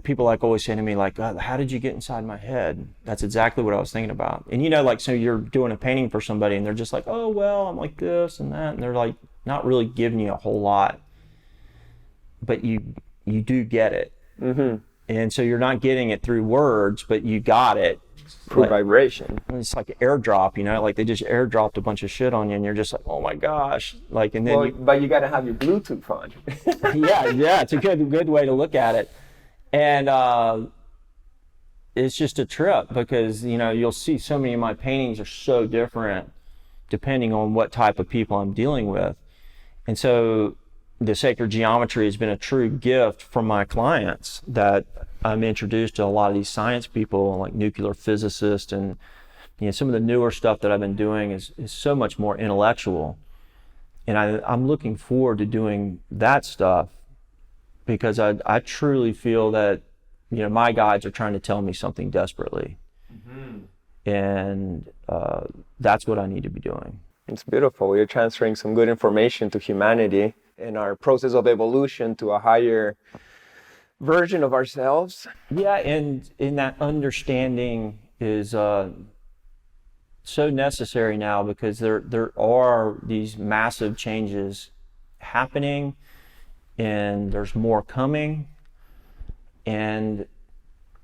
people like always say to me, like, how did you get inside my head? That's exactly what I was thinking about. And so you're doing a painting for somebody and they're just like, oh, well, I'm like this and that. And they're like not really giving you a whole lot, but you do get it. Mm-hmm. And so you're not getting it through words, but you got it. Through vibration. It's like an airdrop, like they just airdropped a bunch of shit on you and you're just like, oh my gosh. Like, and then but you got to have your Bluetooth on. yeah, it's a good way to look at it. And it's just a trip because, you'll see so many of my paintings are so different depending on what type of people I'm dealing with. And so the sacred geometry has been a true gift from my clients, that I'm introduced to a lot of these science people like nuclear physicists, and some of the newer stuff that I've been doing is so much more intellectual. And I'm looking forward to doing that stuff because I truly feel that my guides are trying to tell me something desperately. Mm-hmm. And that's what I need to be doing. It's beautiful. You're transferring some good information to humanity in our process of evolution to a higher version of ourselves. Yeah, and in that understanding is so necessary now because there are these massive changes happening and there's more coming. And,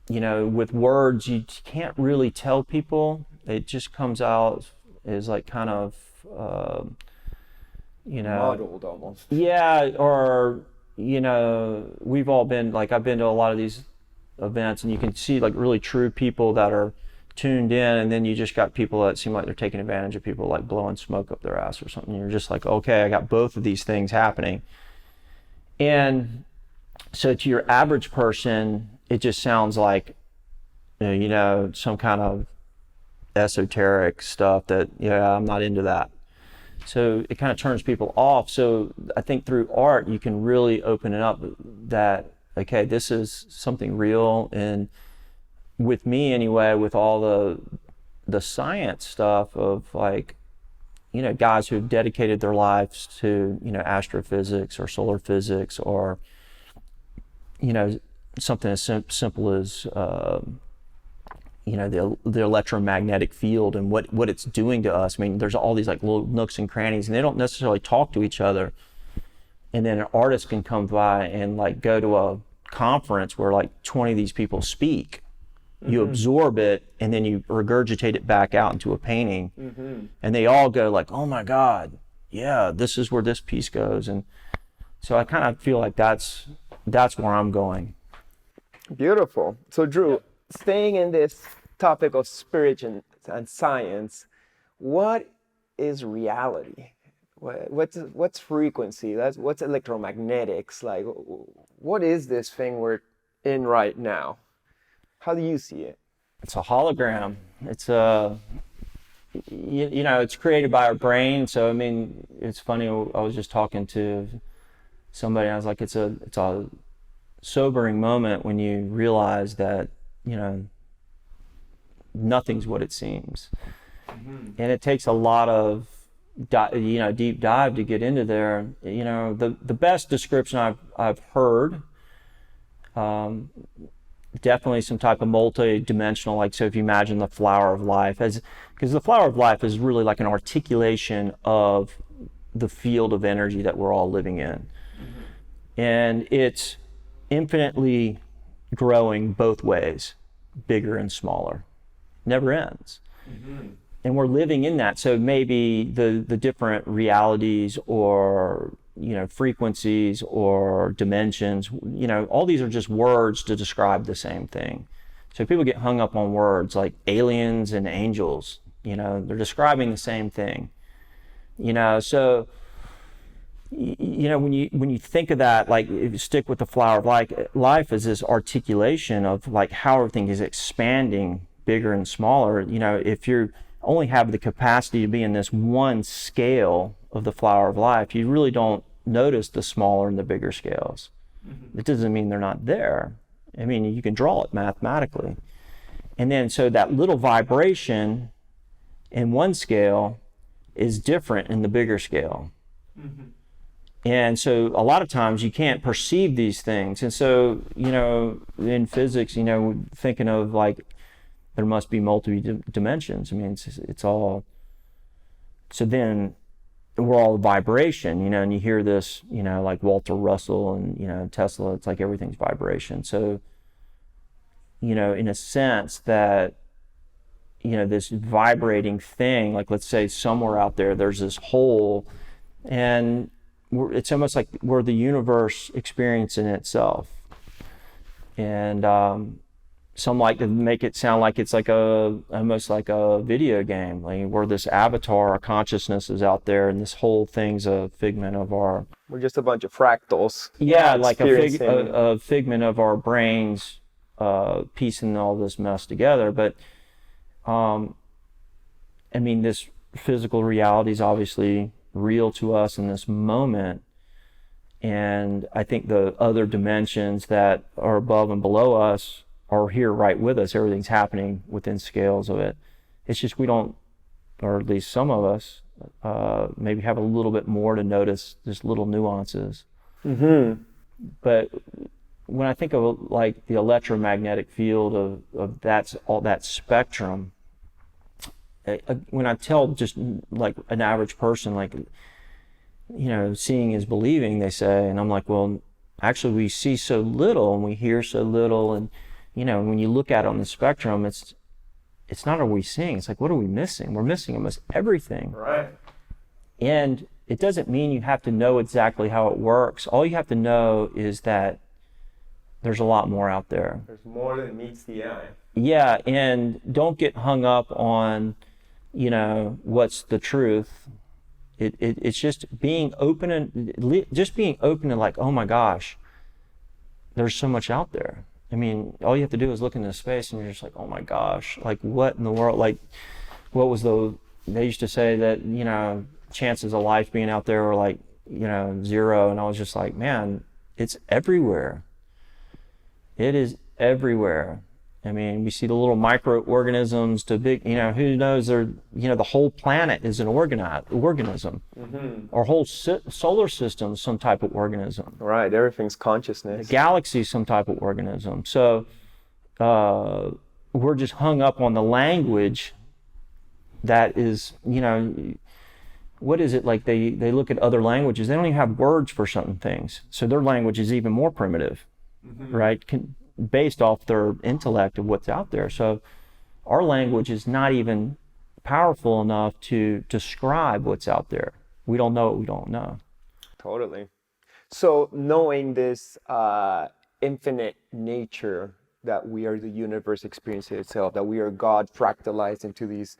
with words, you can't really tell people. It just comes out as like kind of, modeled almost. Yeah, or, we've all been, like I've been to a lot of these events and you can see like really true people that are tuned in, and then you just got people that seem like they're taking advantage of people, like blowing smoke up their ass or something. You're just like, okay, I got both of these things happening. And so to your average person, it just sounds like, some kind of esoteric stuff that, I'm not into that. So it kind of turns people off. So I think through art, you can really open it up that, okay, this is something real. And with me anyway, with all the science stuff of like, guys who've dedicated their lives to, astrophysics or solar physics or, something as simple as, the electromagnetic field and what it's doing to us. I mean, there's all these like little nooks and crannies and they don't necessarily talk to each other. And then an artist can come by and like go to a conference where like 20 of these people speak. Mm-hmm. You absorb it and then you regurgitate it back out into a painting. Mm-hmm. And they all go like, oh my God, yeah, this is where this piece goes. And so I kind of feel like that's where I'm going. Beautiful. So Drew, staying in this topic of spirit and science, what is reality? What's frequency? What's electromagnetics? Like, what is this thing we're in right now? How do you see it? It's a hologram. It's a, you know, it's created by our brain. So, I mean, it's funny. I was just talking to somebody. I was like, it's a sobering moment when you realize that, you know, nothing's what it seems. And it takes a lot of, you know, deep dive to get into there. You know, the best description I've heard, definitely some type of multi-dimensional, like, so if you imagine the flower of life, because the flower of life is really like an articulation of the field of energy that we're all living in. And it's infinitely growing both ways, bigger and smaller, never ends. And we're living in that. So maybe the different realities or, you know, frequencies or dimensions, you know, all these are just words to describe the same thing. So people get hung up on words like aliens and angels, you know, they're describing the same thing, you know. So, you know, when you think of that, like, if you stick with the flower of life is this articulation of like how everything is expanding bigger and smaller. You know, if you only have the capacity to be in this one scale of the flower of life, you really don't notice the smaller and the bigger scales. It doesn't mean they're not there. I mean, you can draw it mathematically. And then so that little vibration in one scale is different in the bigger scale. And so a lot of times you can't perceive these things. And so, you know, in physics, you know, thinking of like, there must be multi-dimensions. I mean, it's all, so then we're all vibration, you know, and you hear this, you know, like Walter Russell and, you know, Tesla, it's like everything's vibration. So, you know, in a sense that, you know, this vibrating thing, like let's say somewhere out there, there's this hole, and it's almost like we're the universe experiencing itself. And, some like to make it sound like it's like almost like a video game, like where this avatar, our consciousness is out there, and this whole thing's a figment of our. We're just a bunch of fractals. Yeah, like a figment of our brains, piecing all this mess together. But, I mean, this physical reality is obviously real to us in this moment. And I think the other dimensions that are above and below us are here right with us. Everything's happening within scales of it. It's just we don't, or at least some of us, maybe have a little bit more to notice just little nuances. But when I think of like the electromagnetic field of that's all that spectrum, when I tell just like an average person, like, you know, seeing is believing, they say, and I'm like, well, actually we see so little and we hear so little, and you know, when you look at it on the spectrum, it's not are we seeing, it's like, what are we missing? We're missing almost everything. Right. And it doesn't mean you have to know exactly how it works. All you have to know is that there's a lot more out there. There's more than meets the eye. Yeah, and don't get hung up on, you know, what's the truth. It's just being open and just being open to like, oh my gosh, there's so much out there. I mean, all you have to do is look into space and you're just like, oh my gosh, like what in the world? Like, what was they used to say that, you know, chances of life being out there were like, you know, 0. And I was just like, man, it's everywhere. It is everywhere. I mean, we see the little microorganisms to big, you know, who knows, you know, the whole planet is an organism. Our whole solar system is some type of organism. Right, everything's consciousness. The galaxy is some type of organism. So we're just hung up on the language that is, you know, what is it like they look at other languages, they don't even have words for certain things. So their language is even more primitive, right? Based off their intellect of what's out there. So our language is not even powerful enough to describe what's out there. We don't know what we don't know. Totally. So knowing this infinite nature, that we are the universe experiencing itself, that we are God fractalized into these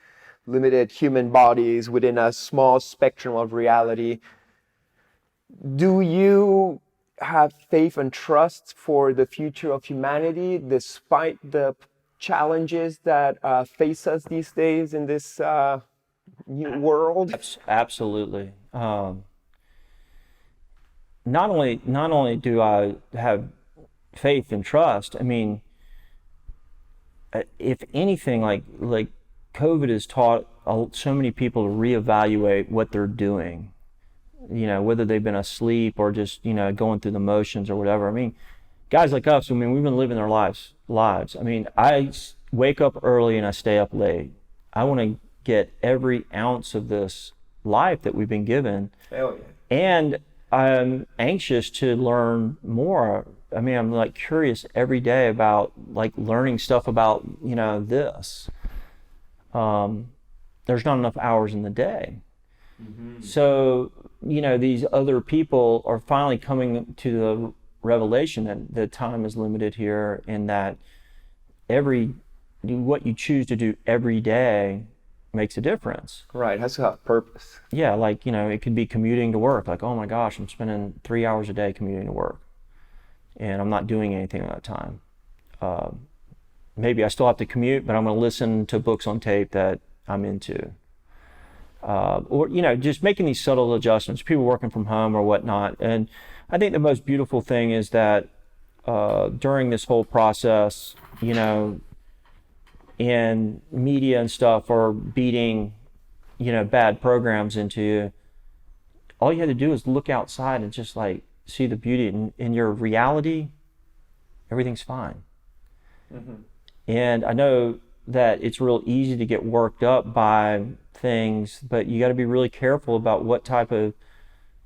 limited human bodies within a small spectrum of reality, do you have faith and trust for the future of humanity despite the challenges that face us these days in this new world? Absolutely. Not only do I have faith and trust, I mean, if anything, like COVID has taught so many people to reevaluate what they're doing, you know, whether they've been asleep or just, you know, going through the motions or whatever. I mean, guys like us, I mean, we've been living our lives. I mean, I wake up early and I stay up late. I want to get every ounce of this life that we've been given. Hell yeah. And I'm anxious to learn more. I mean, I'm like curious every day about like learning stuff about, you know, this. There's not enough hours in the day. Mm-hmm. So, you know, these other people are finally coming to the revelation that the time is limited here, and that what you choose to do every day makes a difference. Right, it has to have purpose. Yeah, like, you know, it could be commuting to work. Like, oh my gosh, I'm spending 3 hours a day commuting to work, and I'm not doing anything at that time. Maybe I still have to commute, but I'm going to listen to books on tape that I'm into. Or, you know, just making these subtle adjustments, people working from home or whatnot. And I think the most beautiful thing is that during this whole process, you know, and media and stuff are beating, you know, bad programs into you. All you had to do is look outside and just like see the beauty in your reality. Everything's fine. Mm-hmm. And I know that it's real easy to get worked up by things, but you got to be really careful about what type of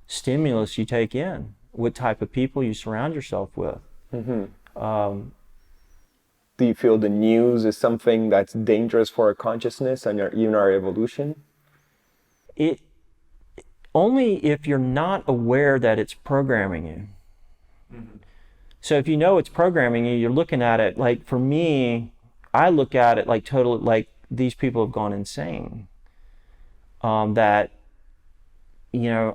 stimulus you take in, what type of people you surround yourself with. Mm-hmm. Do you feel the news is something that's dangerous for our consciousness and even our evolution? It only if you're not aware that it's programming you. Mm-hmm. So if you know it's programming you, you're looking at it like, for me, I look at it like totally like these people have gone insane. That, you know,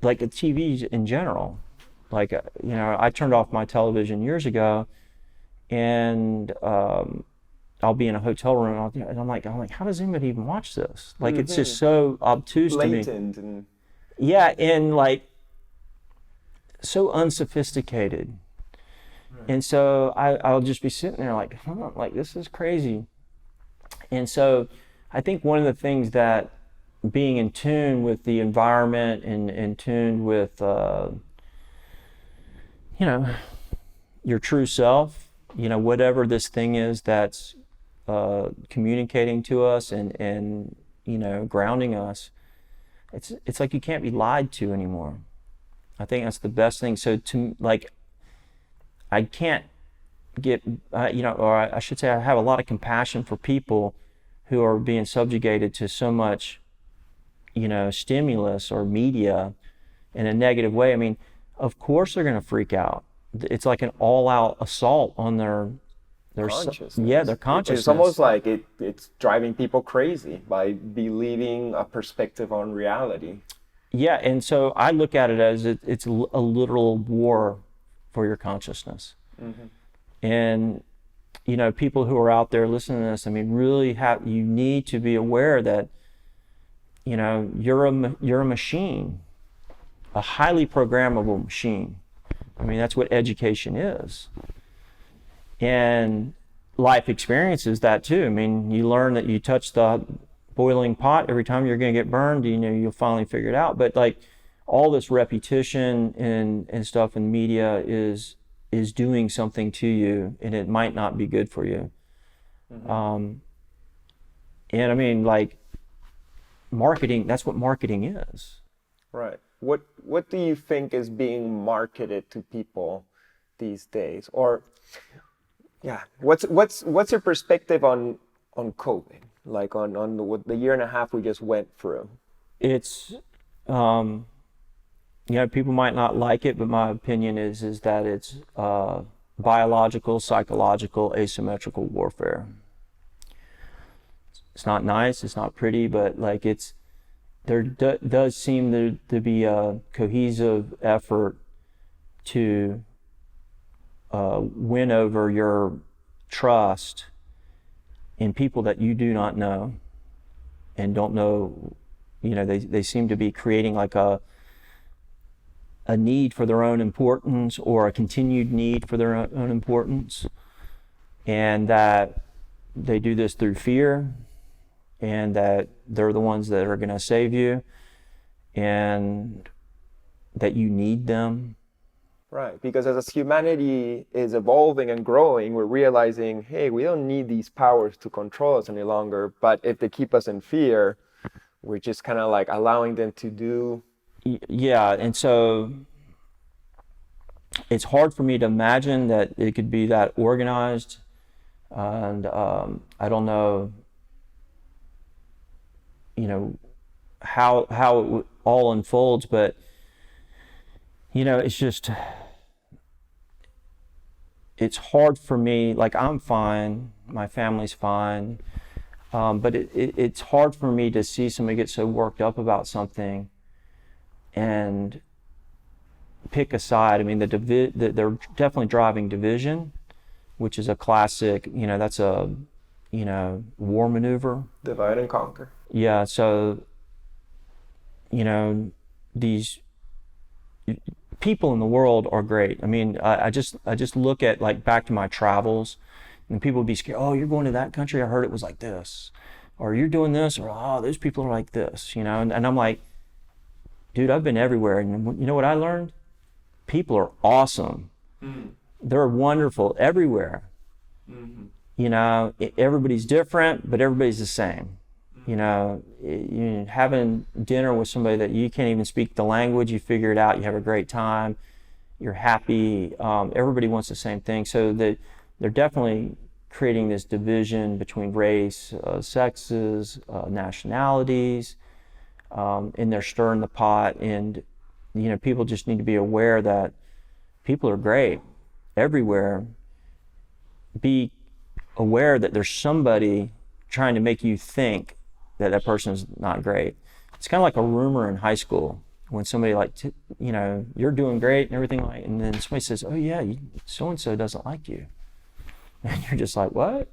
like the TVs in general. Like, you know, I turned off my television years ago, and I'll be in a hotel room and I'm like, how does anybody even watch this? Like, mm-hmm. It's just so obtuse blatant to me. Yeah, and like so unsophisticated. Right. And so I'll just be sitting there like, like this is crazy. And so I think one of the things that being in tune with the environment and in tune with you know, your true self, you know, whatever this thing is that's communicating to us and you know, grounding us, it's like you can't be lied to anymore. I think that's the best thing. So to like, I can't get, you know, or I should say I have a lot of compassion for people who are being subjugated to so much, you know, stimulus or media in a negative way. I mean, of course they're going to freak out. It's like an all-out assault on their consciousness. Yeah, their consciousness. It's almost like it's driving people crazy by believing a perspective on reality. Yeah, and so I look at it as it's a literal war for your consciousness. Mm-hmm. And you know, people who are out there listening to this, I mean, really you need to be aware that, you know, you're a machine, a highly programmable machine. I mean, that's what education is. And life experiences that too. I mean, you learn that you touch the boiling pot every time you're going to get burned, you know, you'll finally figure it out. But like all this repetition and stuff in media is doing something to you, and it might not be good for you. Mm-hmm. And I mean, like marketing, that's what marketing is. Right. What do you think is being marketed to people these days? Or yeah, what's your perspective on COVID? Like on the year and a half we just went through? It's you know, people might not like it, but my opinion is that it's biological, psychological, asymmetrical warfare. It's not nice, it's not pretty, but like it's there does seem to be a cohesive effort to win over your trust in people that you do not know and don't know. You know, they seem to be creating like a need for their own importance, or a continued need for their own importance, and that they do this through fear, and that they're the ones that are going to save you, and that you need them. Right, because as humanity is evolving and growing, we're realizing, hey, we don't need these powers to control us any longer, but if they keep us in fear, we're just kind of like allowing them to do. Yeah, and so it's hard for me to imagine that it could be that organized, and I don't know, you know, how it all unfolds, but you know, it's hard for me. Like, I'm fine, my family's fine, but it's hard for me to see somebody get so worked up about something and pick a side. I mean, they're definitely driving division, which is a classic, you know, that's a, you know, war maneuver. Divide and conquer. Yeah, so, you know, these people in the world are great. I mean, I just look at, like, back to my travels, and people would be scared. Oh, you're going to that country? I heard it was like this. Or you're doing this, or oh, those people are like this, you know? And I'm like, dude, I've been everywhere. And you know what I learned? People are awesome. Mm-hmm. They're wonderful everywhere. Mm-hmm. You know, everybody's different, but everybody's the same. Mm-hmm. You know, having dinner with somebody that you can't even speak the language, you figure it out, you have a great time, you're happy. Everybody wants the same thing. So they're definitely creating this division between race, sexes, nationalities, and they're stirring the pot. And, you know, people just need to be aware that people are great everywhere. Be aware that there's somebody trying to make you think that that person is not great. It's kind of like a rumor in high school when somebody you know, you're doing great and everything, like, and then somebody says, oh yeah, so-and-so doesn't like you. And you're just like, what?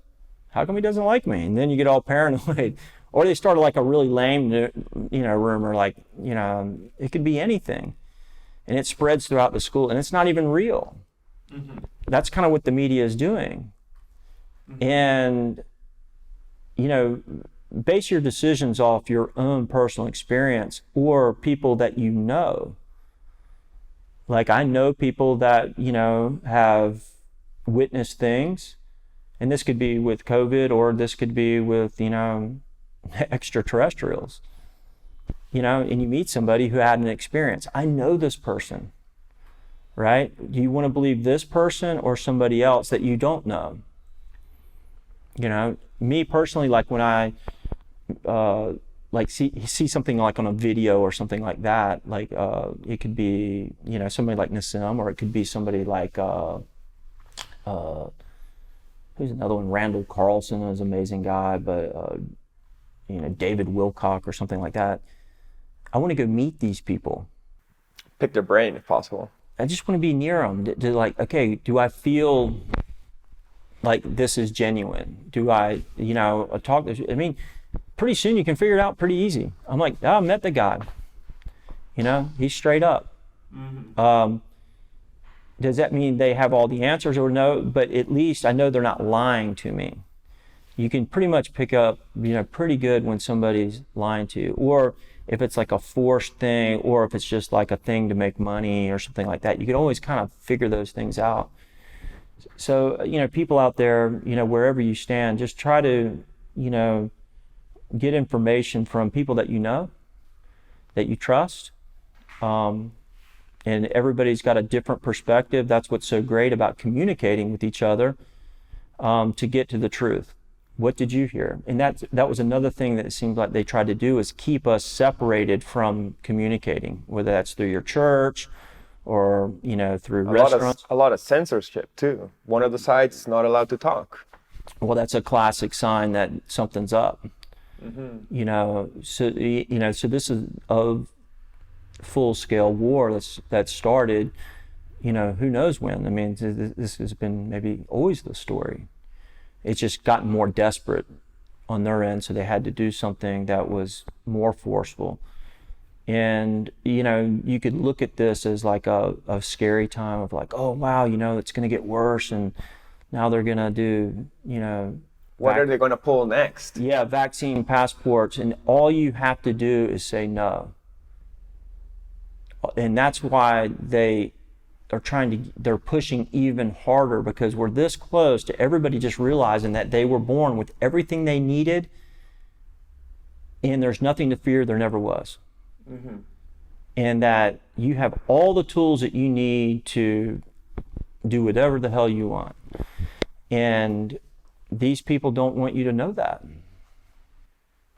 How come he doesn't like me? And then you get all paranoid. Or they start like a really lame, you know, rumor, like, you know, it could be anything. And it spreads throughout the school, and it's not even real. Mm-hmm. That's kind of what the media is doing. Mm-hmm. And, you know, base your decisions off your own personal experience or people that you know. Like, I know people that, you know, have witnessed things, and this could be with COVID, or this could be with, you know, extraterrestrials, you know, and you meet somebody who had an experience. I know this person, right? Do you want to believe this person or somebody else that you don't know? You know, me personally, like when I like see something like on a video or something like that, like it could be, you know, somebody like Nassim, or it could be somebody like who's another one? Randall Carlson is an amazing guy, but you know, David Wilcock or something like that. I want to go meet these people. Pick their brain if possible. I just want to be near them. To like, okay, do I feel like this is genuine? Do I, you know, talk? I mean, pretty soon you can figure it out pretty easy. I'm like, oh, I met the guy. You know, he's straight up. Mm-hmm. Does that mean they have all the answers, or no? But at least I know they're not lying to me. You can pretty much pick up, you know, pretty good when somebody's lying to you, or if it's like a forced thing, or if it's just like a thing to make money or something like that. You can always kind of figure those things out. So, you know, people out there, you know, wherever you stand, just try to, you know, get information from people that you know, that you trust. And everybody's got a different perspective. That's what's so great about communicating with each other, to get to the truth. What did you hear? And that was another thing that it seemed like they tried to do, is keep us separated from communicating, whether that's through your church or, you know, through restaurants. A lot of censorship too. One of the sides is not allowed to talk. Well, that's a classic sign that something's up. You know, so so this is a full-scale war that started, you know, who knows when. I mean, this has been maybe always the story. It's just gotten more desperate on their end, so they had to do something that was more forceful. And, you know, you could look at this as like a scary time of like, oh, wow, you know, it's going to get worse. And now they're going to do, you know. What are they going to pull next? Yeah, vaccine passports. And all you have to do is say no. And that's why they are they're pushing even harder, because we're this close to everybody just realizing that they were born with everything they needed and there's nothing to fear there never was. And that you have all the tools that you need to do whatever the hell you want. And these people don't want you to know that.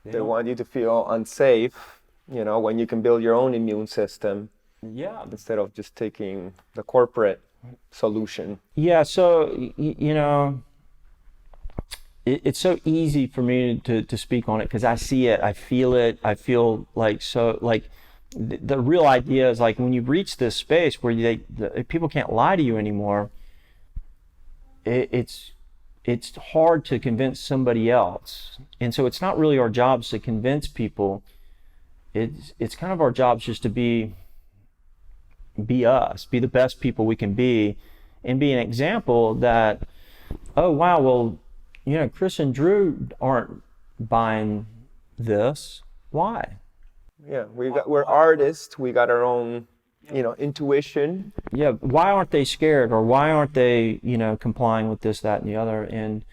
They want you to feel unsafe, you know, when you can build your own immune system. Yeah. Instead of just taking the corporate solution. Yeah, so, you know, it's so easy for me to speak on it because I see it, I feel it, I feel like, so, like, the real idea is like when you reach this space where people can't lie to you anymore, it's hard to convince somebody else. And so it's not really our jobs to convince people. It's kind of our jobs just to be us, be the best people we can be, and be an example that, oh wow, well, you know, Chris and Drew aren't buying this. Why? Yeah, we're artists. We got our own, you know, intuition. Yeah, why aren't they scared, or why aren't they, you know, complying with this, that, and the other? And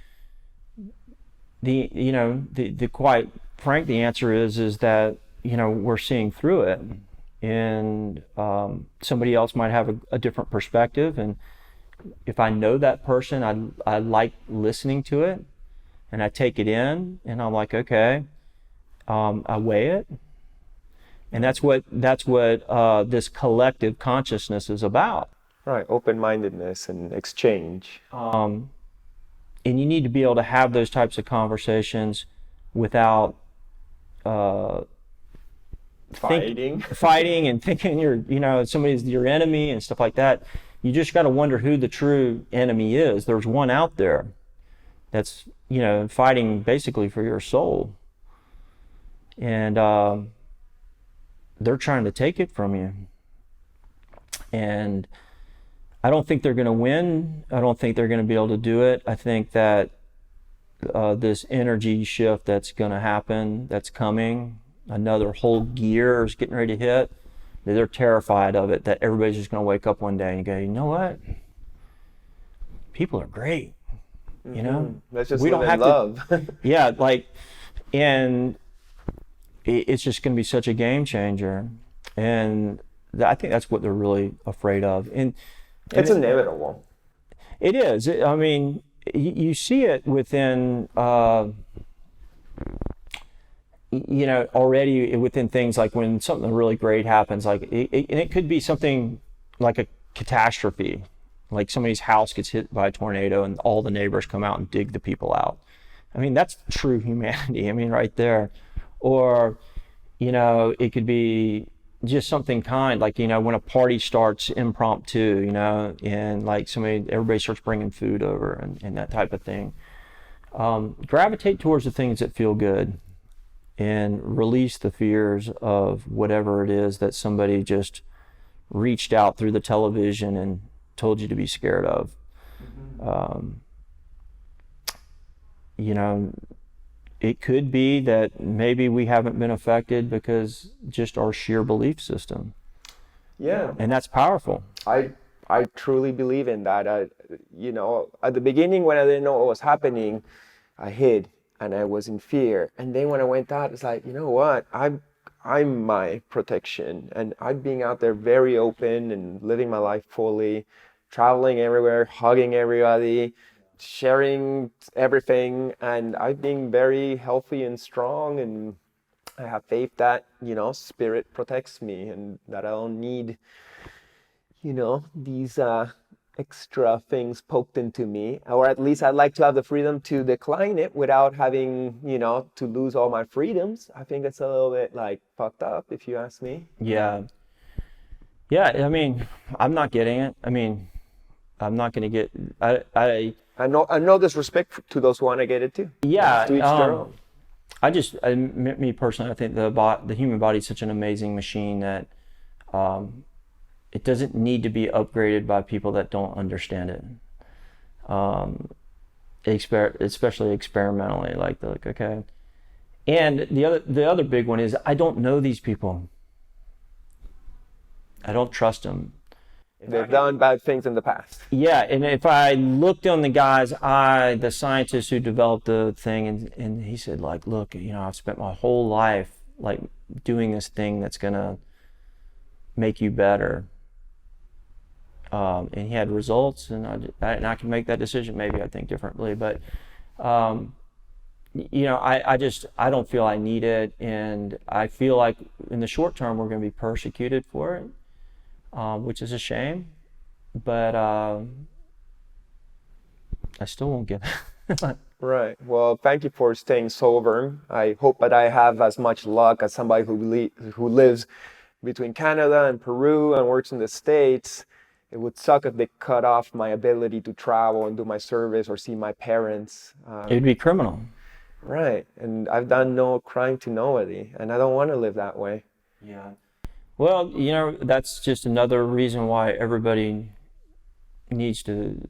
the quite frank, the answer is that, you know, we're seeing through it, and somebody else might have a different perspective, and if I know that person, I like listening to it, and I take it in, and I'm like, okay, I weigh it, and that's what this collective consciousness is about. Right, open-mindedness and exchange. And you need to be able to have those types of conversations without fighting and thinking somebody's your enemy and stuff like that. You just got to wonder who the true enemy is. There's one out there that's, you know, fighting basically for your soul. And they're trying to take it from you. And I don't think they're going to win. I don't think they're going to be able to do it. I think that this energy shift that's going to happen, that's coming, another whole gear is getting ready to hit. They're terrified of it, that everybody's just going to wake up one day and go, you know what? People are great. You know? Let's just live in love. Yeah, like, and it's just going to be such a game changer. And I think that's what they're really afraid of. And it's inevitable. It is. I mean, you see it within, you know, already within things like when something really great happens, like, and it could be something like a catastrophe, like somebody's house gets hit by a tornado and all the neighbors come out and dig the people out. I mean, that's true humanity. I mean, right there. Or, you know, it could be just something kind, like, you know, when a party starts impromptu, you know, and like everybody starts bringing food over and that type of thing. Gravitate towards the things that feel good and release the fears of whatever it is that somebody just reached out through the television and told you to be scared of. You know, it could be that maybe we haven't been affected because just our sheer belief system. Yeah. And that's powerful. I truly believe in that. You know, at the beginning when I didn't know what was happening, I hid and I was in fear. And then when I went out, it's like, you know what? I'm my protection. And I'm being out there very open and living my life fully, traveling everywhere, hugging everybody, sharing everything, and I'm being very healthy and strong, and I have faith that, you know, spirit protects me and that I don't need, you know, these extra things poked into me, or at least I'd like to have the freedom to decline it without having, to lose all my freedoms. I think it's a little bit like fucked up, if you ask me. Yeah. Yeah, I mean, I'm not getting it. I mean, I'm not going to get, I know there's respect to those who want to get it too. yeah, To each their own. me personally, I think the human body is such an amazing machine that it doesn't need to be upgraded by people that don't understand it. Especially experimentally, like okay. And the other big one is I don't know these people. I don't trust them. They've done bad things in the past. Yeah, and if I looked on the scientist who developed the thing, and he said, like, look, I've spent my whole life like doing this thing that's gonna make you better. And he had results, and I can make that decision. Maybe I think differently, but I don't feel I need it, and I feel like in the short term we're going to be persecuted for it, which is a shame. But I still won't get it. Right. Well, thank you for staying sober. I hope that I have as much luck as somebody who lives between Canada and Peru and works in the States. It would suck if they cut off my ability to travel and do my service or see my parents. It'd be criminal. Right. And I've done no crime to nobody, and I don't want to live that way. Yeah. Well, that's just another reason why everybody needs to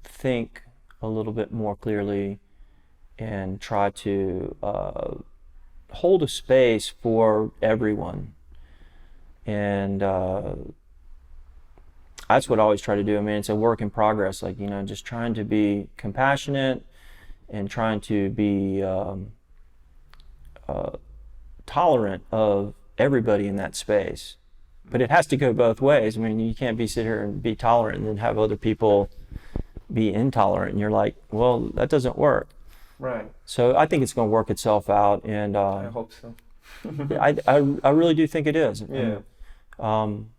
think a little bit more clearly and try to hold a space for everyone. And that's what I always try to do. I mean, it's a work in progress, like, just trying to be compassionate and trying to be tolerant of everybody in that space. But it has to go both ways. I mean, you can't sit here and be tolerant and then have other people be intolerant. And you're like, well, that doesn't work. Right. So I think it's going to work itself out. And I hope so. I really do think it is. Yeah. And,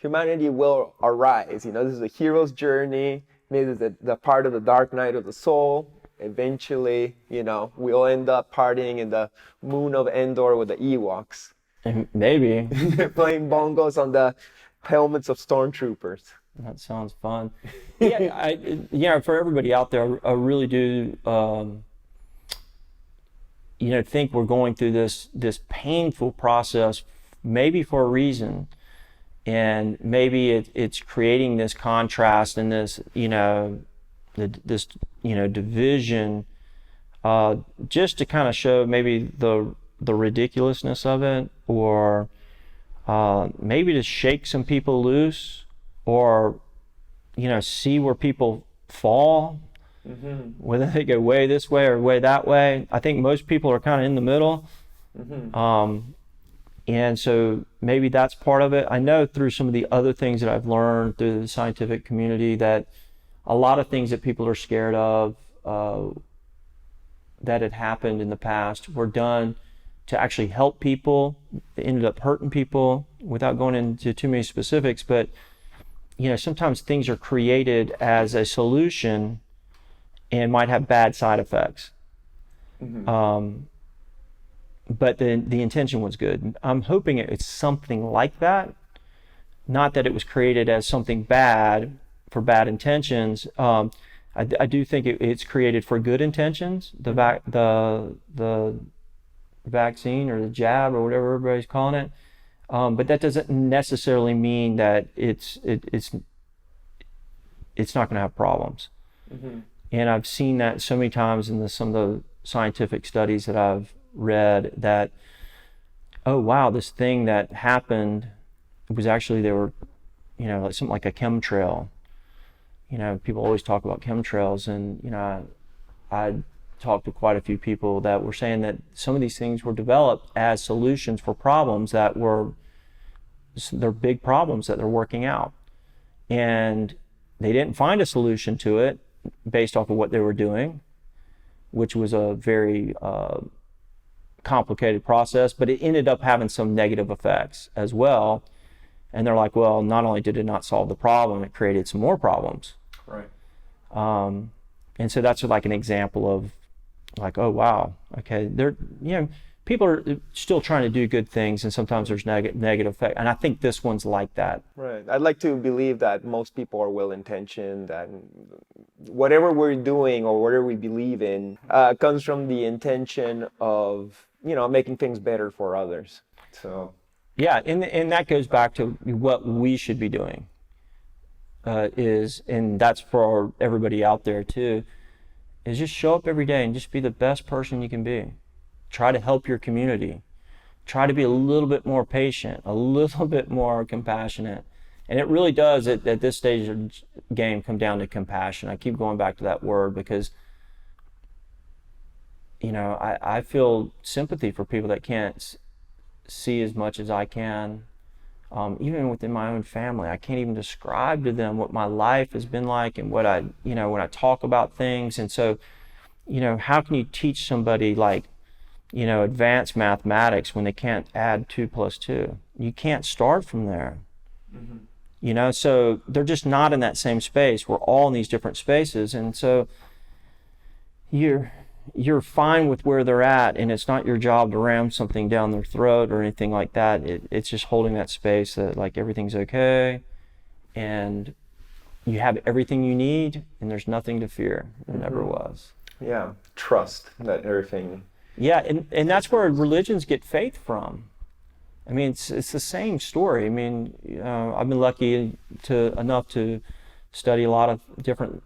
humanity will arise. This is a hero's journey. Maybe the part of the dark night of the soul. Eventually, we'll end up partying in the moon of Endor with the Ewoks. and maybe. Playing bongos on the helmets of stormtroopers. That sounds fun. Yeah, for everybody out there, I really do, think we're going through this painful process, maybe for a reason. And maybe it's creating this contrast and this, division, just to kind of show maybe the ridiculousness of it, or maybe to shake some people loose, or see where people fall, whether they go way this way or way that way. I think most people are kind of in the middle. And so maybe that's part of it. I know through some of the other things that I've learned through the scientific community that a lot of things that people are scared of that had happened in the past were done to actually help people. They ended up hurting people, without going into too many specifics. But sometimes things are created as a solution and might have bad side effects. But the intention was good. I'm hoping it's something like that. Not that it was created as something bad for bad intentions. I do think it's created for good intentions. The vaccine or the jab or whatever everybody's calling it. But that doesn't necessarily mean that it's not going to have problems. And I've seen that so many times in some of the scientific studies that I've read, that, oh wow, this thing that happened, it was actually, they were, like something like a chemtrail. People always talk about chemtrails, and I talked to quite a few people that were saying that some of these things were developed as solutions for problems that they're big problems that they're working out, and they didn't find a solution to it based off of what they were doing, which was a very complicated process, but it ended up having some negative effects as well. And they're like, well, not only did it not solve the problem, it created some more problems. Right. And so that's like an example of like, oh, wow, okay, people are still trying to do good things, and sometimes there's negative effect. And I think this one's like that. Right. I'd like to believe that most people are well-intentioned, that whatever we're doing or whatever we believe in comes from the intention of, making things better for others. So. Yeah, and that goes back to what we should be doing. And that's for everybody out there too, is just show up every day and just be the best person you can be. Try to help your community. Try to be a little bit more patient, a little bit more compassionate. And it really does, at this stage of the game, come down to compassion. I keep going back to that word because, I feel sympathy for people that can't see as much as I can. Even within my own family, I can't even describe to them what my life has been like and what when I talk about things. And so, how can you teach somebody like, advanced mathematics when they can't add 2 + 2? You can't start from there. Mm-hmm. So they're just not in that same space. We're all in these different spaces. And so you're fine with where they're at, and it's not your job to ram something down their throat or anything like that. It's just holding that space that like everything's okay, and you have everything you need, and there's nothing to fear. There never was. Yeah, trust that everything. Yeah, and that's where religions get faith from. I mean, it's the same story. I mean, I've been lucky enough to study a lot of different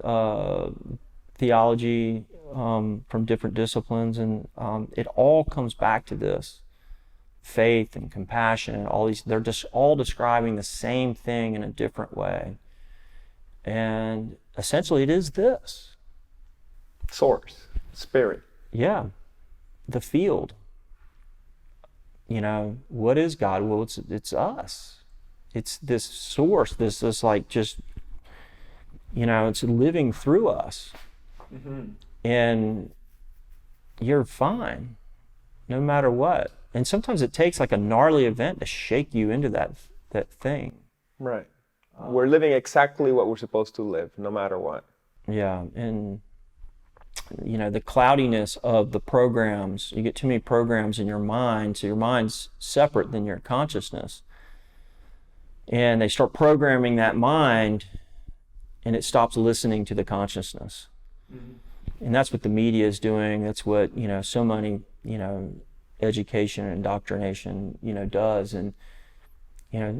theology from different disciplines, and it all comes back to this faith and compassion and all these. They're just all describing the same thing in a different way, and essentially it is this Source, spirit. Yeah, the field. What is God? Well, it's us. It's this source, this like just, it's living through us. Mm-hmm. And you're fine, no matter what. And sometimes it takes like a gnarly event to shake you into that thing. Right. We're living exactly what we're supposed to live, no matter what. Yeah, and the cloudiness of the programs, you get too many programs in your mind, so your mind's separate than your consciousness. And they start programming that mind, and it stops listening to the consciousness. Mm-hmm. And that's what the media is doing. That's what, so many, education and indoctrination, does. And,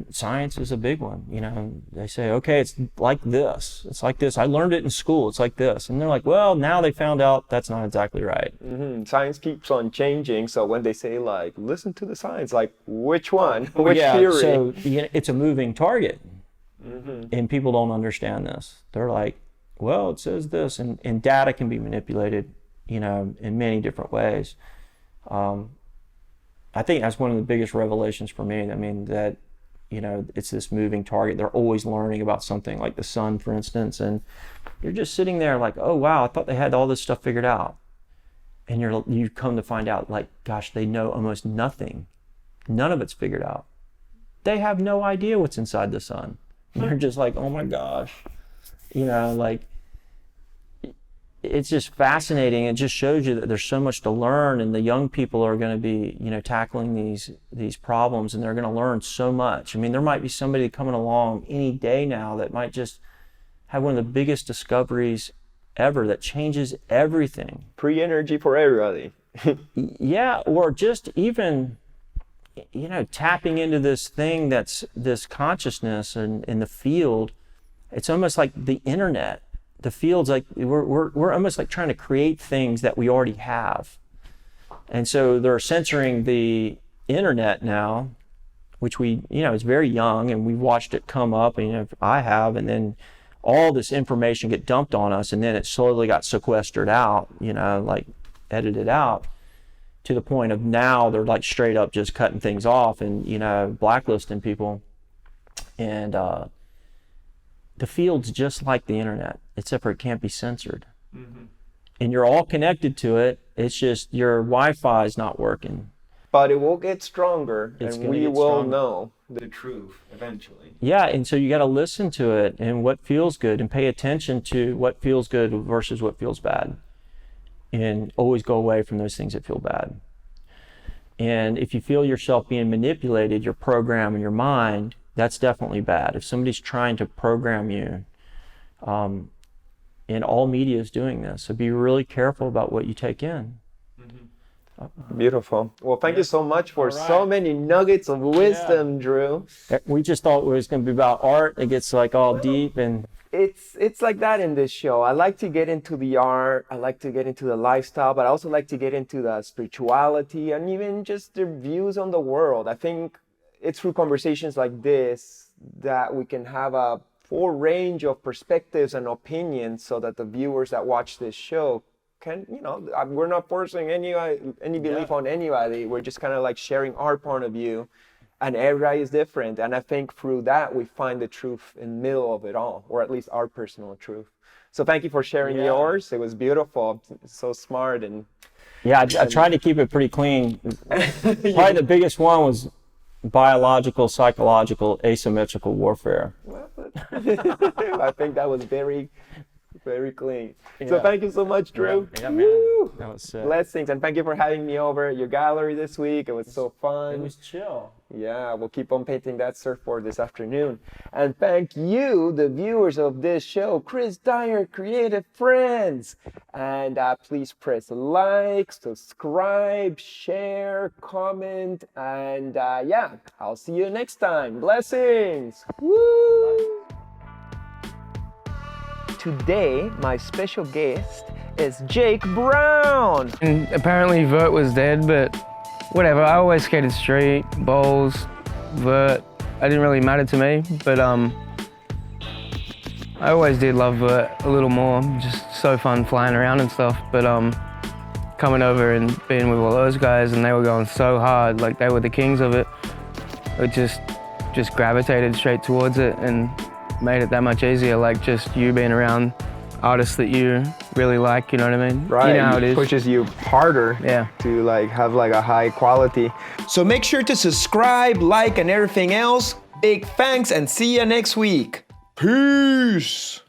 science is a big one. They say, okay, it's like this. It's like this. I learned it in school. It's like this. And they're like, well, now they found out that's not exactly right. Mm-hmm. Science keeps on changing. So when they say like, listen to the science, like which one? Which theory? So it's a moving target. Mm-hmm. And people don't understand this. They're like, well, it says this. And data can be manipulated, in many different ways. I think that's one of the biggest revelations for me. I mean, that, it's this moving target. They're always learning about something like the sun, for instance, and you're just sitting there like, oh, wow, I thought they had all this stuff figured out. And you come to find out, like, gosh, they know almost nothing. None of it's figured out. They have no idea what's inside the sun. And you're just like, oh my gosh. It's just fascinating. It just shows you that there's so much to learn, and the young people are going to be, tackling these problems, and they're going to learn so much. I mean, there might be somebody coming along any day now that might just have one of the biggest discoveries ever that changes everything. Free energy for everybody. Yeah, or just even, tapping into this thing that's this consciousness in the field. It's almost like the internet. The field's like, we're almost like trying to create things that we already have. And so they're censoring the internet now, which it's very young, and we've watched it come up, and I have, and then all this information get dumped on us, and then it slowly got sequestered out, like edited out, to the point of now they're like straight up just cutting things off and, blacklisting people. And, the field's just like the internet, except for it can't be censored. Mm-hmm. And you're all connected to it. It's just your Wi-Fi is not working. but it will get stronger, It's and gonna we get will stronger. know the truth eventually. Yeah, and so you got to listen to it and what feels good and pay attention to what feels good versus what feels bad. And always go away from those things that feel bad. And if you feel yourself being manipulated, your program and your mind, that's definitely bad. If somebody's trying to program you, and all media is doing this, so be really careful about what you take in. Beautiful. Well, thank you so much for All right. so many nuggets of wisdom, Drew. We just thought it was going to be about art. It gets like all deep and It's like that in this show. I like to get into the art, I like to get into the lifestyle, but I also like to get into the spirituality and even just their views on the world. I think it's through conversations like this that we can have a full range of perspectives and opinions so that the viewers that watch this show can, we're not forcing any belief on anybody. We're just kind of like sharing our point of view. And everybody is different. And I think through that, we find the truth in the middle of it all, or at least our personal truth. So thank you for sharing yours. It was beautiful. So smart. And yeah, I tried to keep it pretty clean. Probably the biggest one was biological, psychological, asymmetrical warfare. I think that was very, very clean. So thank you so much, Drew. Yeah, man. Woo! That was sick. Blessings. And thank you for having me over at your gallery this week. It was so fun. It was chill. Yeah, we'll keep on painting that surfboard this afternoon. And thank you, the viewers of this show, Chris Dyer, Creative Friends. And please press like, subscribe, share, comment. And I'll see you next time. Blessings. Woo! Today, my special guest is Jake Brown. And apparently vert was dead, but whatever. I always skated street, bowls, vert. It didn't really matter to me, but I always did love vert a little more. Just so fun flying around and stuff. But coming over and being with all those guys, and they were going so hard, like they were the kings of it. It just gravitated straight towards it and made it that much easier. Like just you being around artists that you really like, you know what I mean? Right, You know how it is. pushes you harder to like have like a high quality. So make sure to subscribe, like, and everything else. Big thanks and see you next week. Peace.